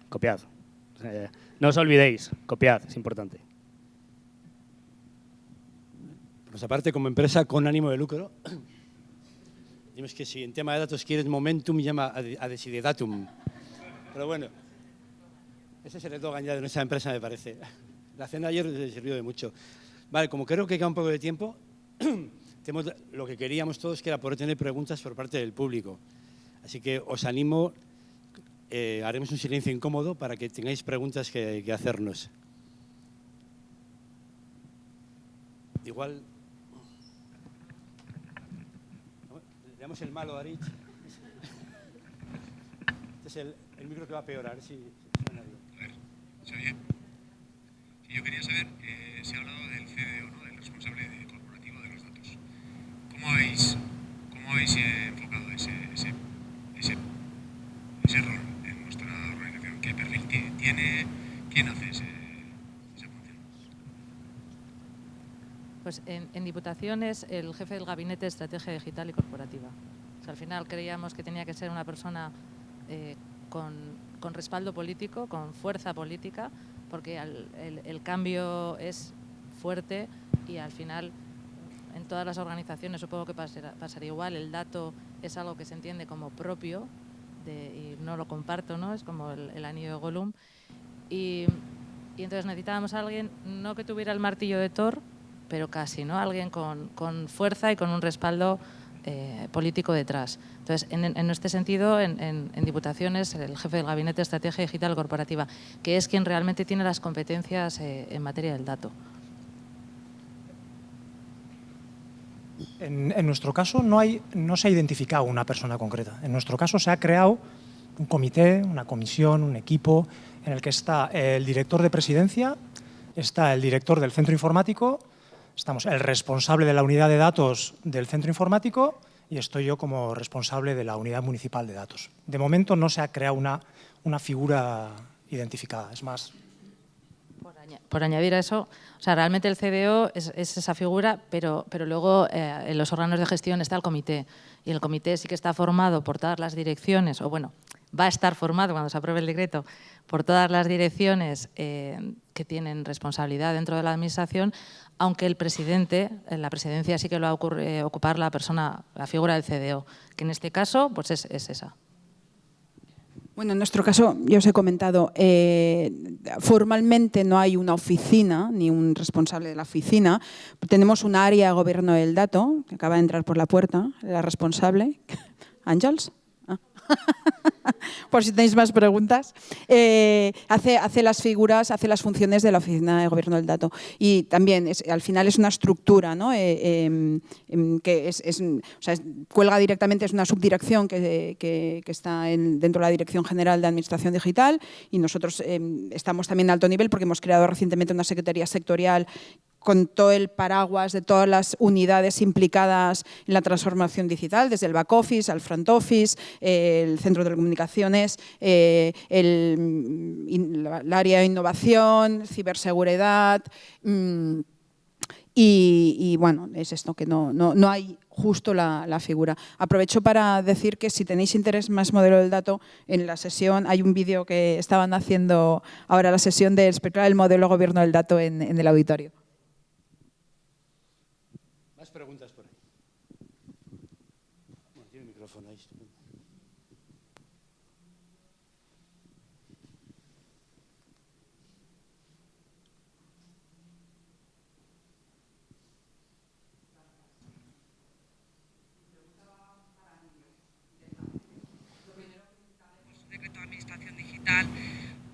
No os olvidéis, copiad, es importante. Pues aparte, como empresa con ánimo de lucro, decimos que si en tema de datos quieres momentum, llama a Desidedatum. Pero bueno, ese es el eslogan ya de nuestra empresa, me parece. La cena ayer les sirvió de mucho. Vale, como creo que queda un poco de tiempo, tenemos lo que queríamos todos, que era poder tener preguntas por parte del público. Así que os animo, haremos un silencio incómodo para que tengáis preguntas que hacernos. Igual... Le damos el malo a Arich. Este es el micro que va a peor, a ver si suena bien. A ver, ¿se oye? Sí, yo quería saber, se ha hablado del CDO, ¿no?, del responsable corporativo de los datos. ¿Cómo habéis enfocado ese rol en nuestra organización? ¿Qué perfil tiene? ¿Quién hace esa función? Pues en Diputación es el jefe del Gabinete de Estrategia Digital y Corporativa. O sea, al final creíamos que tenía que ser una persona con respaldo político, con fuerza política, porque el cambio es fuerte y al final en todas las organizaciones supongo que pasaría igual. El dato es algo que se entiende como propio y no lo comparto, ¿no? Es como el anillo de Gollum. Y entonces necesitábamos a alguien, no que tuviera el martillo de Thor, pero casi, ¿no? Alguien con fuerza y con un respaldo político detrás. Entonces, en este sentido, en Diputaciones, el jefe del Gabinete de Estrategia Digital Corporativa, que es quien realmente tiene las competencias en materia del dato. En nuestro caso no se ha identificado una persona concreta. En nuestro caso se ha creado un comité, una comisión, un equipo en el que está el director de presidencia, está el director del centro informático, estamos el responsable de la unidad de datos del centro informático y estoy yo como responsable de la unidad municipal de datos. De momento no se ha creado una figura identificada, es más. Por añadir a eso, o sea, realmente el CDO es esa figura, pero luego en los órganos de gestión está el comité. Y el comité sí que está formado por todas las direcciones, o bueno, va a estar formado cuando se apruebe el decreto, por todas las direcciones que tienen responsabilidad dentro de la administración, aunque el presidente, en la presidencia sí que lo va a ocupar la figura del CDO, que en este caso pues es esa. Bueno, en nuestro caso, ya os he comentado, formalmente no hay una oficina ni un responsable de la oficina. Tenemos un área de gobierno del dato, que acaba de entrar por la puerta, la responsable, Àngels. Por si tenéis más preguntas, hace las figuras, hace las funciones de la Oficina de Gobierno del Dato. Y también, al final, es una estructura, ¿no? Que cuelga directamente, es una subdirección que está dentro de la Dirección General de Administración Digital y nosotros estamos también a alto nivel porque hemos creado recientemente una secretaría sectorial con todo el paraguas de todas las unidades implicadas en la transformación digital, desde el back office al front office, el centro de comunicaciones, el área de innovación, ciberseguridad. Y bueno, es esto, que no hay justo la figura. Aprovecho para decir que si tenéis interés más modelo del dato, en la sesión hay un vídeo que estaban haciendo ahora, la sesión de explicar el modelo gobierno del dato en el auditorio. Más preguntas por ahí. Bueno, tiene el micrófono ahí. Decreto de Administración Digital,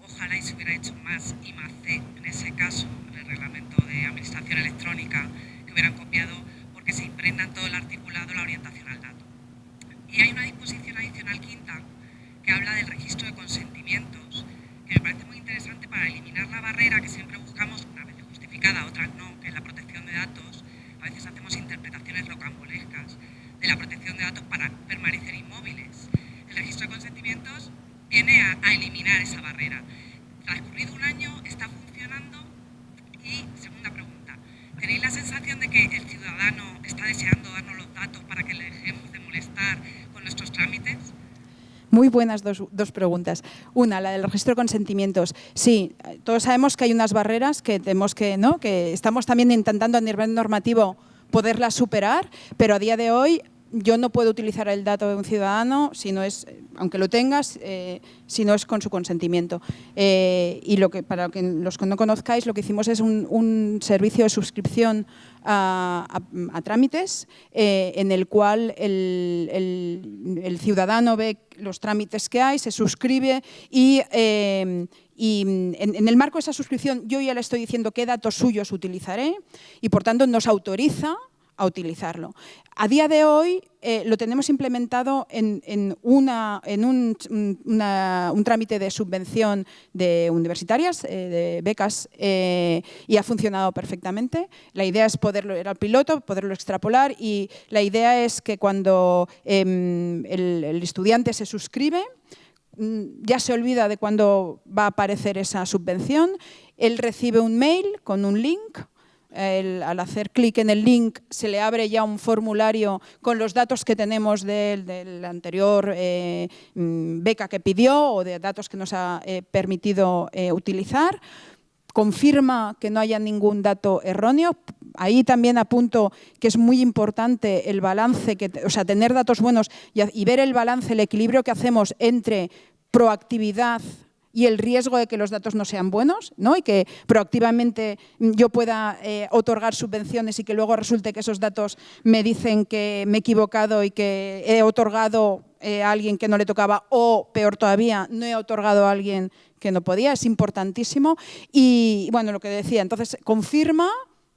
ojalá y se hubiera hecho más I+C en ese caso, en el reglamento de Administración Electrónica, que hubieran copiado, porque se impregna en todo el articulado la orientación al dato. Y hay una disposición adicional quinta que habla del registro de consentimientos, que me parece muy interesante para eliminar la barrera que siempre buscamos, unas veces justificada, otras no, que es la protección de datos. A veces hacemos interpretaciones rocambolescas de la protección de datos para permanecer inmóviles. El registro de consentimientos viene a eliminar esa barrera. Transcurrido un año, está funcionando y, segunda pregunta, ¿tenéis la sensación de que el ciudadano está deseando darnos los datos para que le dejemos de molestar con nuestros trámites? Muy buenas dos preguntas. Una, la del registro de consentimientos. Sí, todos sabemos que hay unas barreras que tenemos que estamos también intentando a nivel normativo poderlas superar, pero a día de hoy yo no puedo utilizar el dato de un ciudadano si no es, aunque lo tengas, si no es con su consentimiento. Y para los que no conozcáis, lo que hicimos es un servicio de suscripción a trámites en el cual el ciudadano ve los trámites que hay, se suscribe y en el marco de esa suscripción yo ya le estoy diciendo qué datos suyos utilizaré y por tanto nos autoriza a utilizarlo. A día de hoy lo tenemos implementado en un trámite de subvención de universitarias, de becas, y ha funcionado perfectamente. La idea es era el piloto, poderlo extrapolar y la idea es que cuando el estudiante se suscribe, ya se olvida de cuándo va a aparecer esa subvención, él recibe un mail con un link al hacer clic en el link se le abre ya un formulario con los datos que tenemos del anterior beca que pidió o de datos que nos ha permitido utilizar. Confirma que no haya ningún dato erróneo. Ahí también apunto que es muy importante el balance, o sea, tener datos buenos y ver el balance, el equilibrio que hacemos entre proactividad y el riesgo de que los datos no sean buenos, ¿no? Y que proactivamente yo pueda otorgar subvenciones y que luego resulte que esos datos me dicen que me he equivocado y que he otorgado a alguien que no le tocaba o, peor todavía, no he otorgado a alguien que no podía. Es importantísimo. Y bueno, lo que decía, entonces confirma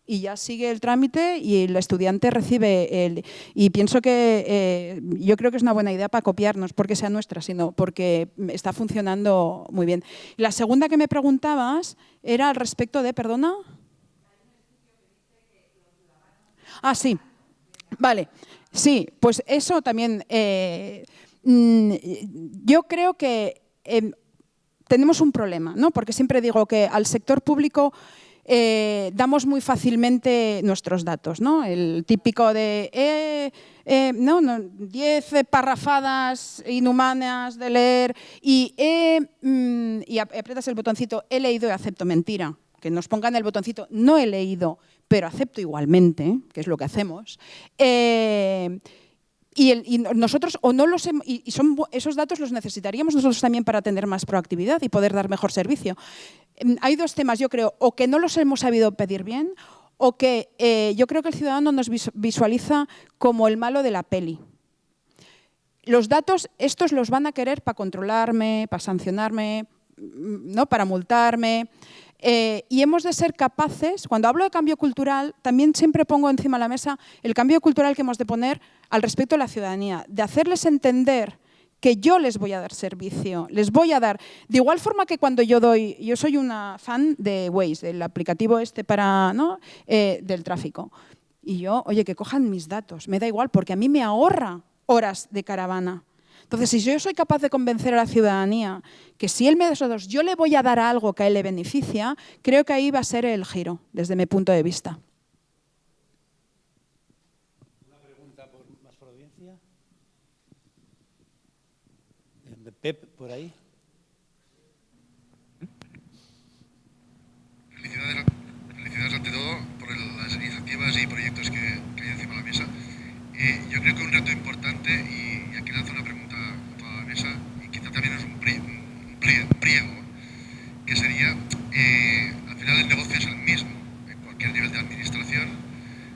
y ya sigue el trámite y el estudiante recibe y pienso que yo creo que es una buena idea para copiarnos, porque sea nuestra, sino porque está funcionando muy bien. La segunda que me preguntabas era al respecto de, perdona. Ah, sí. Vale. Sí, pues eso también. Yo creo que tenemos un problema, ¿no? Porque siempre digo que al sector público damos muy fácilmente nuestros datos, ¿no? El típico de 10 parrafadas inhumanas de leer y aprietas el botoncito, he leído y acepto. Mentira, que nos pongan el botoncito, no he leído, pero acepto igualmente, que es lo que hacemos. Y nosotros o no los esos datos los necesitaríamos nosotros también para tener más proactividad y poder dar mejor servicio. Hay dos temas, yo creo, o que no los hemos sabido pedir bien o que yo creo que el ciudadano nos visualiza como el malo de la peli. Los datos estos los van a querer para controlarme, para sancionarme, ¿no? Para multarme. Y hemos de ser capaces, cuando hablo de cambio cultural, también siempre pongo encima de la mesa el cambio cultural que hemos de poner al respecto de la ciudadanía, de hacerles entender que yo les voy a dar servicio, les voy a dar, de igual forma que cuando yo soy una fan de Waze, del aplicativo para, ¿no? Del tráfico, y yo, oye, que cojan mis datos, me da igual, porque a mí me ahorra horas de caravana. Entonces, si yo soy capaz de convencer a la ciudadanía que si él me da esos datos, yo le voy a dar algo que a él le beneficia, creo que ahí va a ser el giro, desde mi punto de vista. Una pregunta más por audiencia. Pep, por ahí. Felicidades ante todo por las iniciativas y proyectos que hay encima de la mesa. Yo creo que un reto importante, y aquí lanzo una pregunta a toda la mesa, y quizá también es un pliego, que sería, al final el negocio es el mismo en cualquier nivel de administración,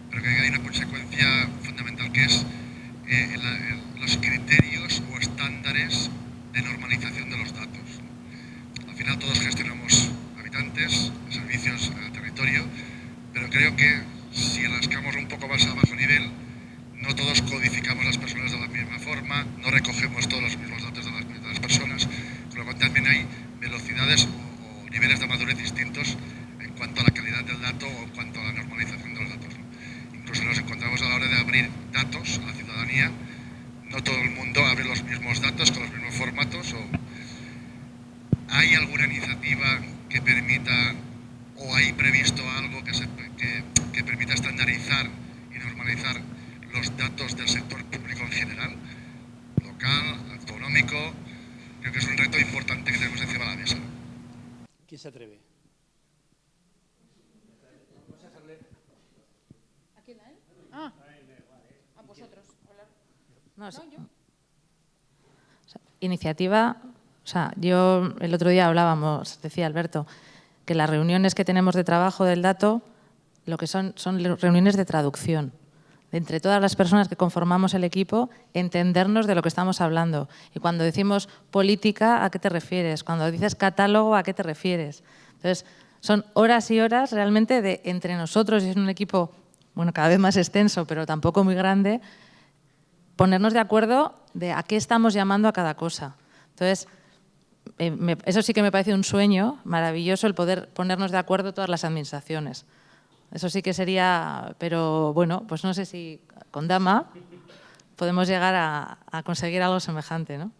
pero que hay una consecuencia fundamental que es los criterios o estándares de normalización de los datos. Al final todos gestionamos habitantes, servicios en el territorio, pero creo que si rascamos un poco más a bajo nivel, no todos codificamos las personas de la misma forma, no recogemos todos los mismos datos de las personas, con lo cual también hay velocidades o niveles de madurez distintos en cuanto a la calidad del dato o en cuanto a la normalización de los datos. Incluso nos encontramos a la hora de abrir datos a la ciudadanía, no todo el mundo abre los mismos datos con los mismos formatos. ¿Hay alguna iniciativa que permita, o hay previsto algo que permita estandarizar y normalizar los datos del sector público en general, local, autonómico? Creo que es un reto importante que tenemos encima de la mesa. ¿Quién se atreve? ¿A quién? ¿A él? Ah, a vosotros. No, iniciativa, o sea, yo el otro día hablábamos, decía Alberto, que las reuniones que tenemos de trabajo del dato, lo que son reuniones de traducción. Entre todas las personas que conformamos el equipo, entendernos de lo que estamos hablando. Y cuando decimos política, ¿a qué te refieres? Cuando dices catálogo, ¿a qué te refieres? Entonces, son horas y horas realmente de entre nosotros, y es un equipo, bueno, cada vez más extenso, pero tampoco muy grande, ponernos de acuerdo de a qué estamos llamando a cada cosa. Entonces, eso sí que me parece un sueño maravilloso, el poder ponernos de acuerdo todas las administraciones. Eso sí que sería, pero bueno, pues no sé si con Dama podemos llegar a conseguir algo semejante, ¿no?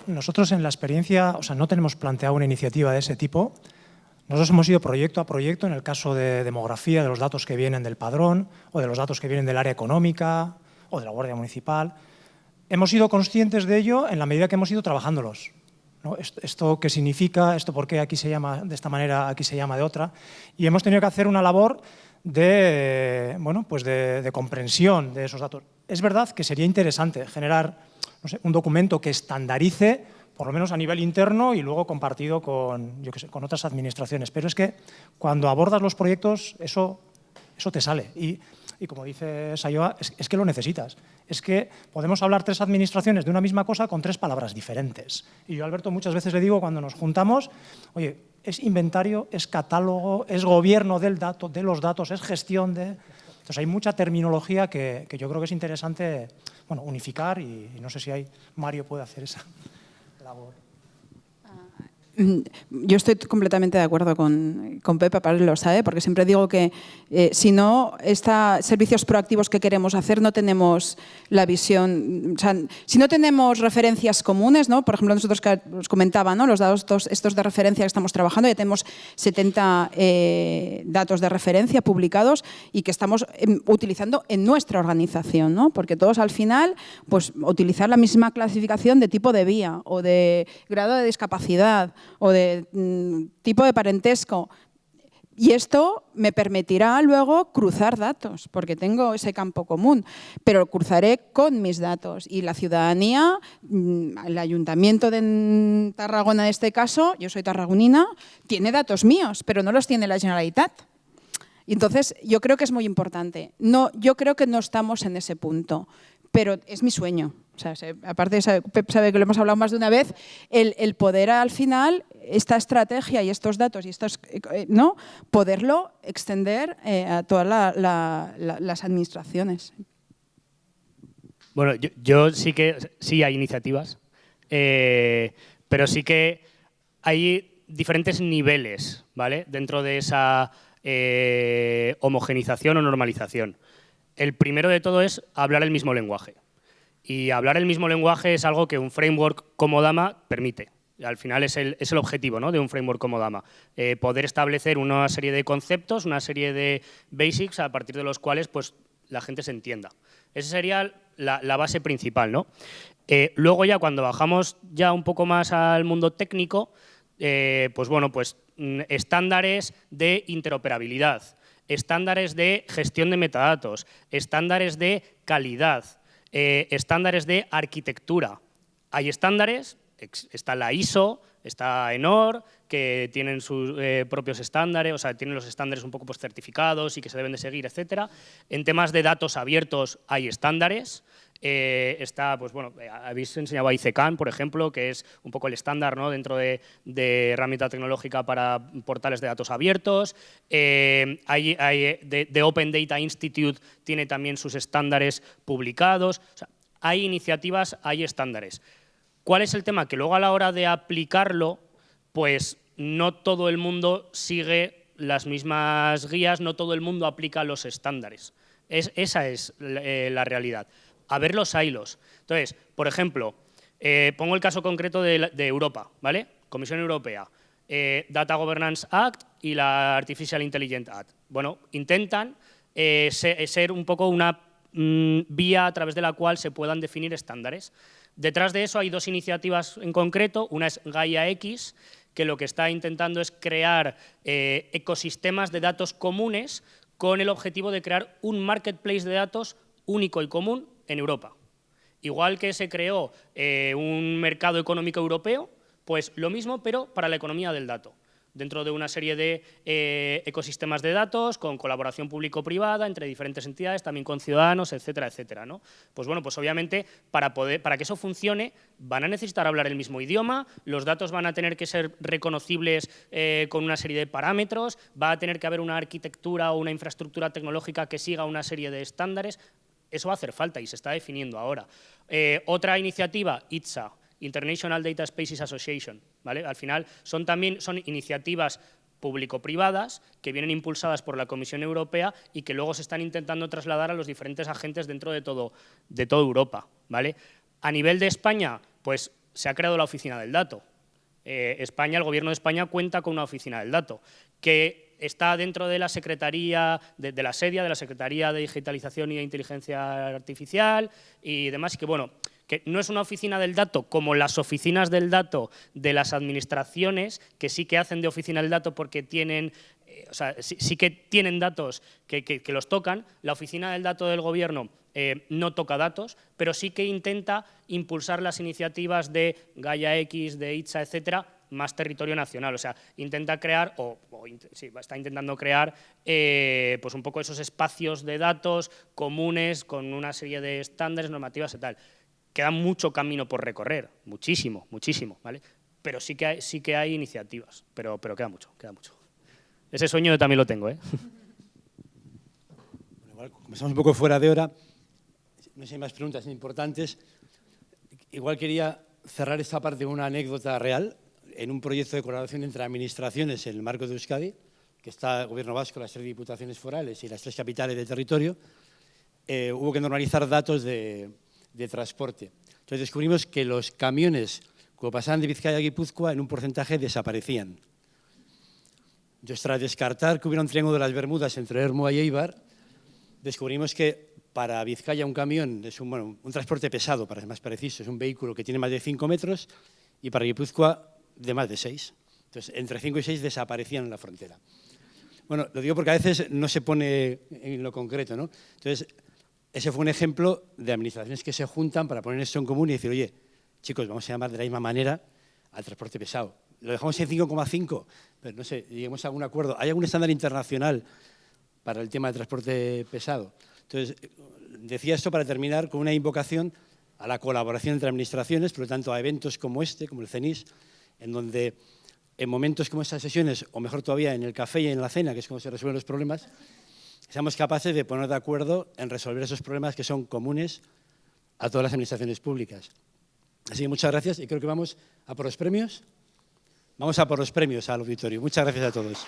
Nosotros en la experiencia, o sea, no tenemos planteado una iniciativa de ese tipo. Nosotros hemos ido proyecto a proyecto en el caso de demografía, de los datos que vienen del padrón o de los datos que vienen del área económica o de la Guardia Municipal. Hemos sido conscientes de ello en la medida que hemos ido trabajándolos, ¿no? Esto qué significa, esto por qué aquí se llama de esta manera, aquí se llama de otra. Y hemos tenido que hacer una labor de, bueno, pues de comprensión de esos datos. Es verdad que sería interesante generar, no sé, un documento que estandarice, por lo menos a nivel interno y luego compartido con, yo qué sé, con otras administraciones. Pero es que cuando abordas los proyectos, eso te sale. Y como dice Sayoa, es que lo necesitas. Es que podemos hablar 3 administraciones de una misma cosa con 3 palabras diferentes. Y yo, Alberto, muchas veces le digo cuando nos juntamos, oye, es inventario, es catálogo, es gobierno del dato, de los datos, es gestión de... Entonces hay mucha terminología que yo creo que es interesante, bueno, unificar y no sé si Mario puede hacer esa labor. Yo estoy completamente de acuerdo con Pepe, Pablo lo sabe, porque siempre digo que si no, servicios proactivos que queremos hacer, no tenemos la visión, o sea, si no tenemos referencias comunes, ¿no? Por ejemplo, nosotros que os comentaba, ¿no? Los datos estos de referencia que estamos trabajando, ya tenemos 70 datos de referencia publicados y que estamos utilizando en nuestra organización, ¿no? Porque todos al final, pues utilizar la misma clasificación de tipo de vía o de grado de discapacidad o de tipo de parentesco. Y esto me permitirá luego cruzar datos, porque tengo ese campo común, pero cruzaré con mis datos. Y la ciudadanía, el Ayuntamiento de Tarragona en este caso, yo soy tarragonina, tiene datos míos, pero no los tiene la Generalitat. Y entonces yo creo que es muy importante. Yo creo que no estamos en ese punto, pero es mi sueño. O sea, aparte, Pep sabe que lo hemos hablado más de una vez, el poder al final, esta estrategia y estos datos, y estos, ¿no? Poderlo extender a todas las administraciones. Bueno, yo sí hay iniciativas, pero sí que hay diferentes niveles, ¿vale? Dentro de esa homogenización o normalización. El primero de todo es hablar el mismo lenguaje. Y hablar el mismo lenguaje es algo que un framework como DAMA permite. Al final es el objetivo, ¿no? De un framework como DAMA. Poder establecer una serie de conceptos, una serie de basics a partir de los cuales pues, la gente se entienda. Esa sería la base principal, ¿no? Luego ya cuando bajamos ya un poco más al mundo técnico, pues bueno, pues estándares de interoperabilidad, estándares de gestión de metadatos, estándares de calidad, estándares de arquitectura. Hay estándares, está la ISO, está ENOR, que tienen sus propios estándares, o sea, tienen los estándares un poco pues, certificados y que se deben de seguir, etcétera. En temas de datos abiertos hay estándares. Está, pues bueno, habéis enseñado a ICCAN, por ejemplo, que es un poco el estándar, ¿no? Dentro de herramienta tecnológica para portales de datos abiertos. The Open Data Institute tiene también sus estándares publicados. O sea, hay iniciativas, hay estándares. ¿Cuál es el tema? Que luego a la hora de aplicarlo, pues no todo el mundo sigue las mismas guías, no todo el mundo aplica los estándares. Esa es la realidad. A ver los silos. Entonces, por ejemplo, pongo el caso concreto de Europa, ¿vale? Comisión Europea, Data Governance Act y la Artificial Intelligence Act. Bueno, intentan ser un poco una vía a través de la cual se puedan definir estándares. Detrás de eso hay 2 iniciativas en concreto. Una es Gaia X, que lo que está intentando es crear ecosistemas de datos comunes con el objetivo de crear un marketplace de datos único y común en Europa. Igual que se creó un mercado económico europeo, pues lo mismo, pero para la economía del dato, dentro de una serie de ecosistemas de datos, con colaboración público-privada entre diferentes entidades, también con ciudadanos, etcétera, etcétera, ¿no? Pues bueno, pues obviamente para que eso funcione van a necesitar hablar el mismo idioma, los datos van a tener que ser reconocibles con una serie de parámetros, va a tener que haber una arquitectura o una infraestructura tecnológica que siga una serie de estándares. Eso va a hacer falta y se está definiendo ahora. Otra iniciativa, ITSA, International Data Spaces Association, ¿vale? Al final son iniciativas público-privadas que vienen impulsadas por la Comisión Europea y que luego se están intentando trasladar a los diferentes agentes dentro de toda Europa, ¿vale? A nivel de España, pues se ha creado la Oficina del Dato. España, el Gobierno de España cuenta con una oficina del dato que está dentro de la Secretaría, de la SEDIA, de la Secretaría de Digitalización y de Inteligencia Artificial y demás, y que, bueno, que no es una oficina del dato como las oficinas del dato de las administraciones, que sí que hacen de oficina del dato porque tienen, o sea, sí que tienen datos que los tocan. La oficina del dato del Gobierno no toca datos, pero sí que intenta impulsar las iniciativas de Gaia X, de ITSA, etcétera, más territorio nacional. O sea, intenta crear, está intentando crear pues un poco esos espacios de datos comunes con una serie de estándares, normativas y tal. Queda mucho camino por recorrer, muchísimo, muchísimo, ¿vale? Pero sí que hay iniciativas, pero queda mucho, queda mucho. Ese sueño yo también lo tengo, ¿eh? Bueno, igual, como estamos un poco fuera de hora, no sé si hay más preguntas importantes. Igual quería cerrar esta parte con una anécdota real en un proyecto de colaboración entre administraciones en el marco de Euskadi, que está el Gobierno vasco, las 3 diputaciones forales y las 3 capitales del territorio. Hubo que normalizar datos de transporte. Entonces descubrimos que los camiones, cuando pasaban de Vizcaya a Guipúzcoa, en un porcentaje desaparecían. Entonces, tras descartar que hubiera un triángulo de las Bermudas entre Ermua y Eibar, descubrimos que para Vizcaya un camión es un transporte pesado, para ser más preciso, es un vehículo que tiene más de 5 metros y para Guipúzcoa de más de 6. Entonces, entre 5 y 6 desaparecían en la frontera. Bueno, lo digo porque a veces no se pone en lo concreto, ¿no? Entonces, ese fue un ejemplo de administraciones que se juntan para poner esto en común y decir, oye, chicos, vamos a llamar de la misma manera al transporte pesado. Lo dejamos en 5,5, pero no sé, lleguemos a algún acuerdo. ¿Hay algún estándar internacional para el tema del transporte pesado? Entonces, decía esto para terminar con una invocación a la colaboración entre administraciones, por lo tanto, a eventos como este, como el CENIS, en donde en momentos como estas sesiones, o mejor todavía en el café y en la cena, que es como se resuelven los problemas, seamos capaces de poner de acuerdo en resolver esos problemas que son comunes a todas las administraciones públicas. Así que muchas gracias y creo que vamos a por los premios. Vamos a por los premios al auditorio. Muchas gracias a todos.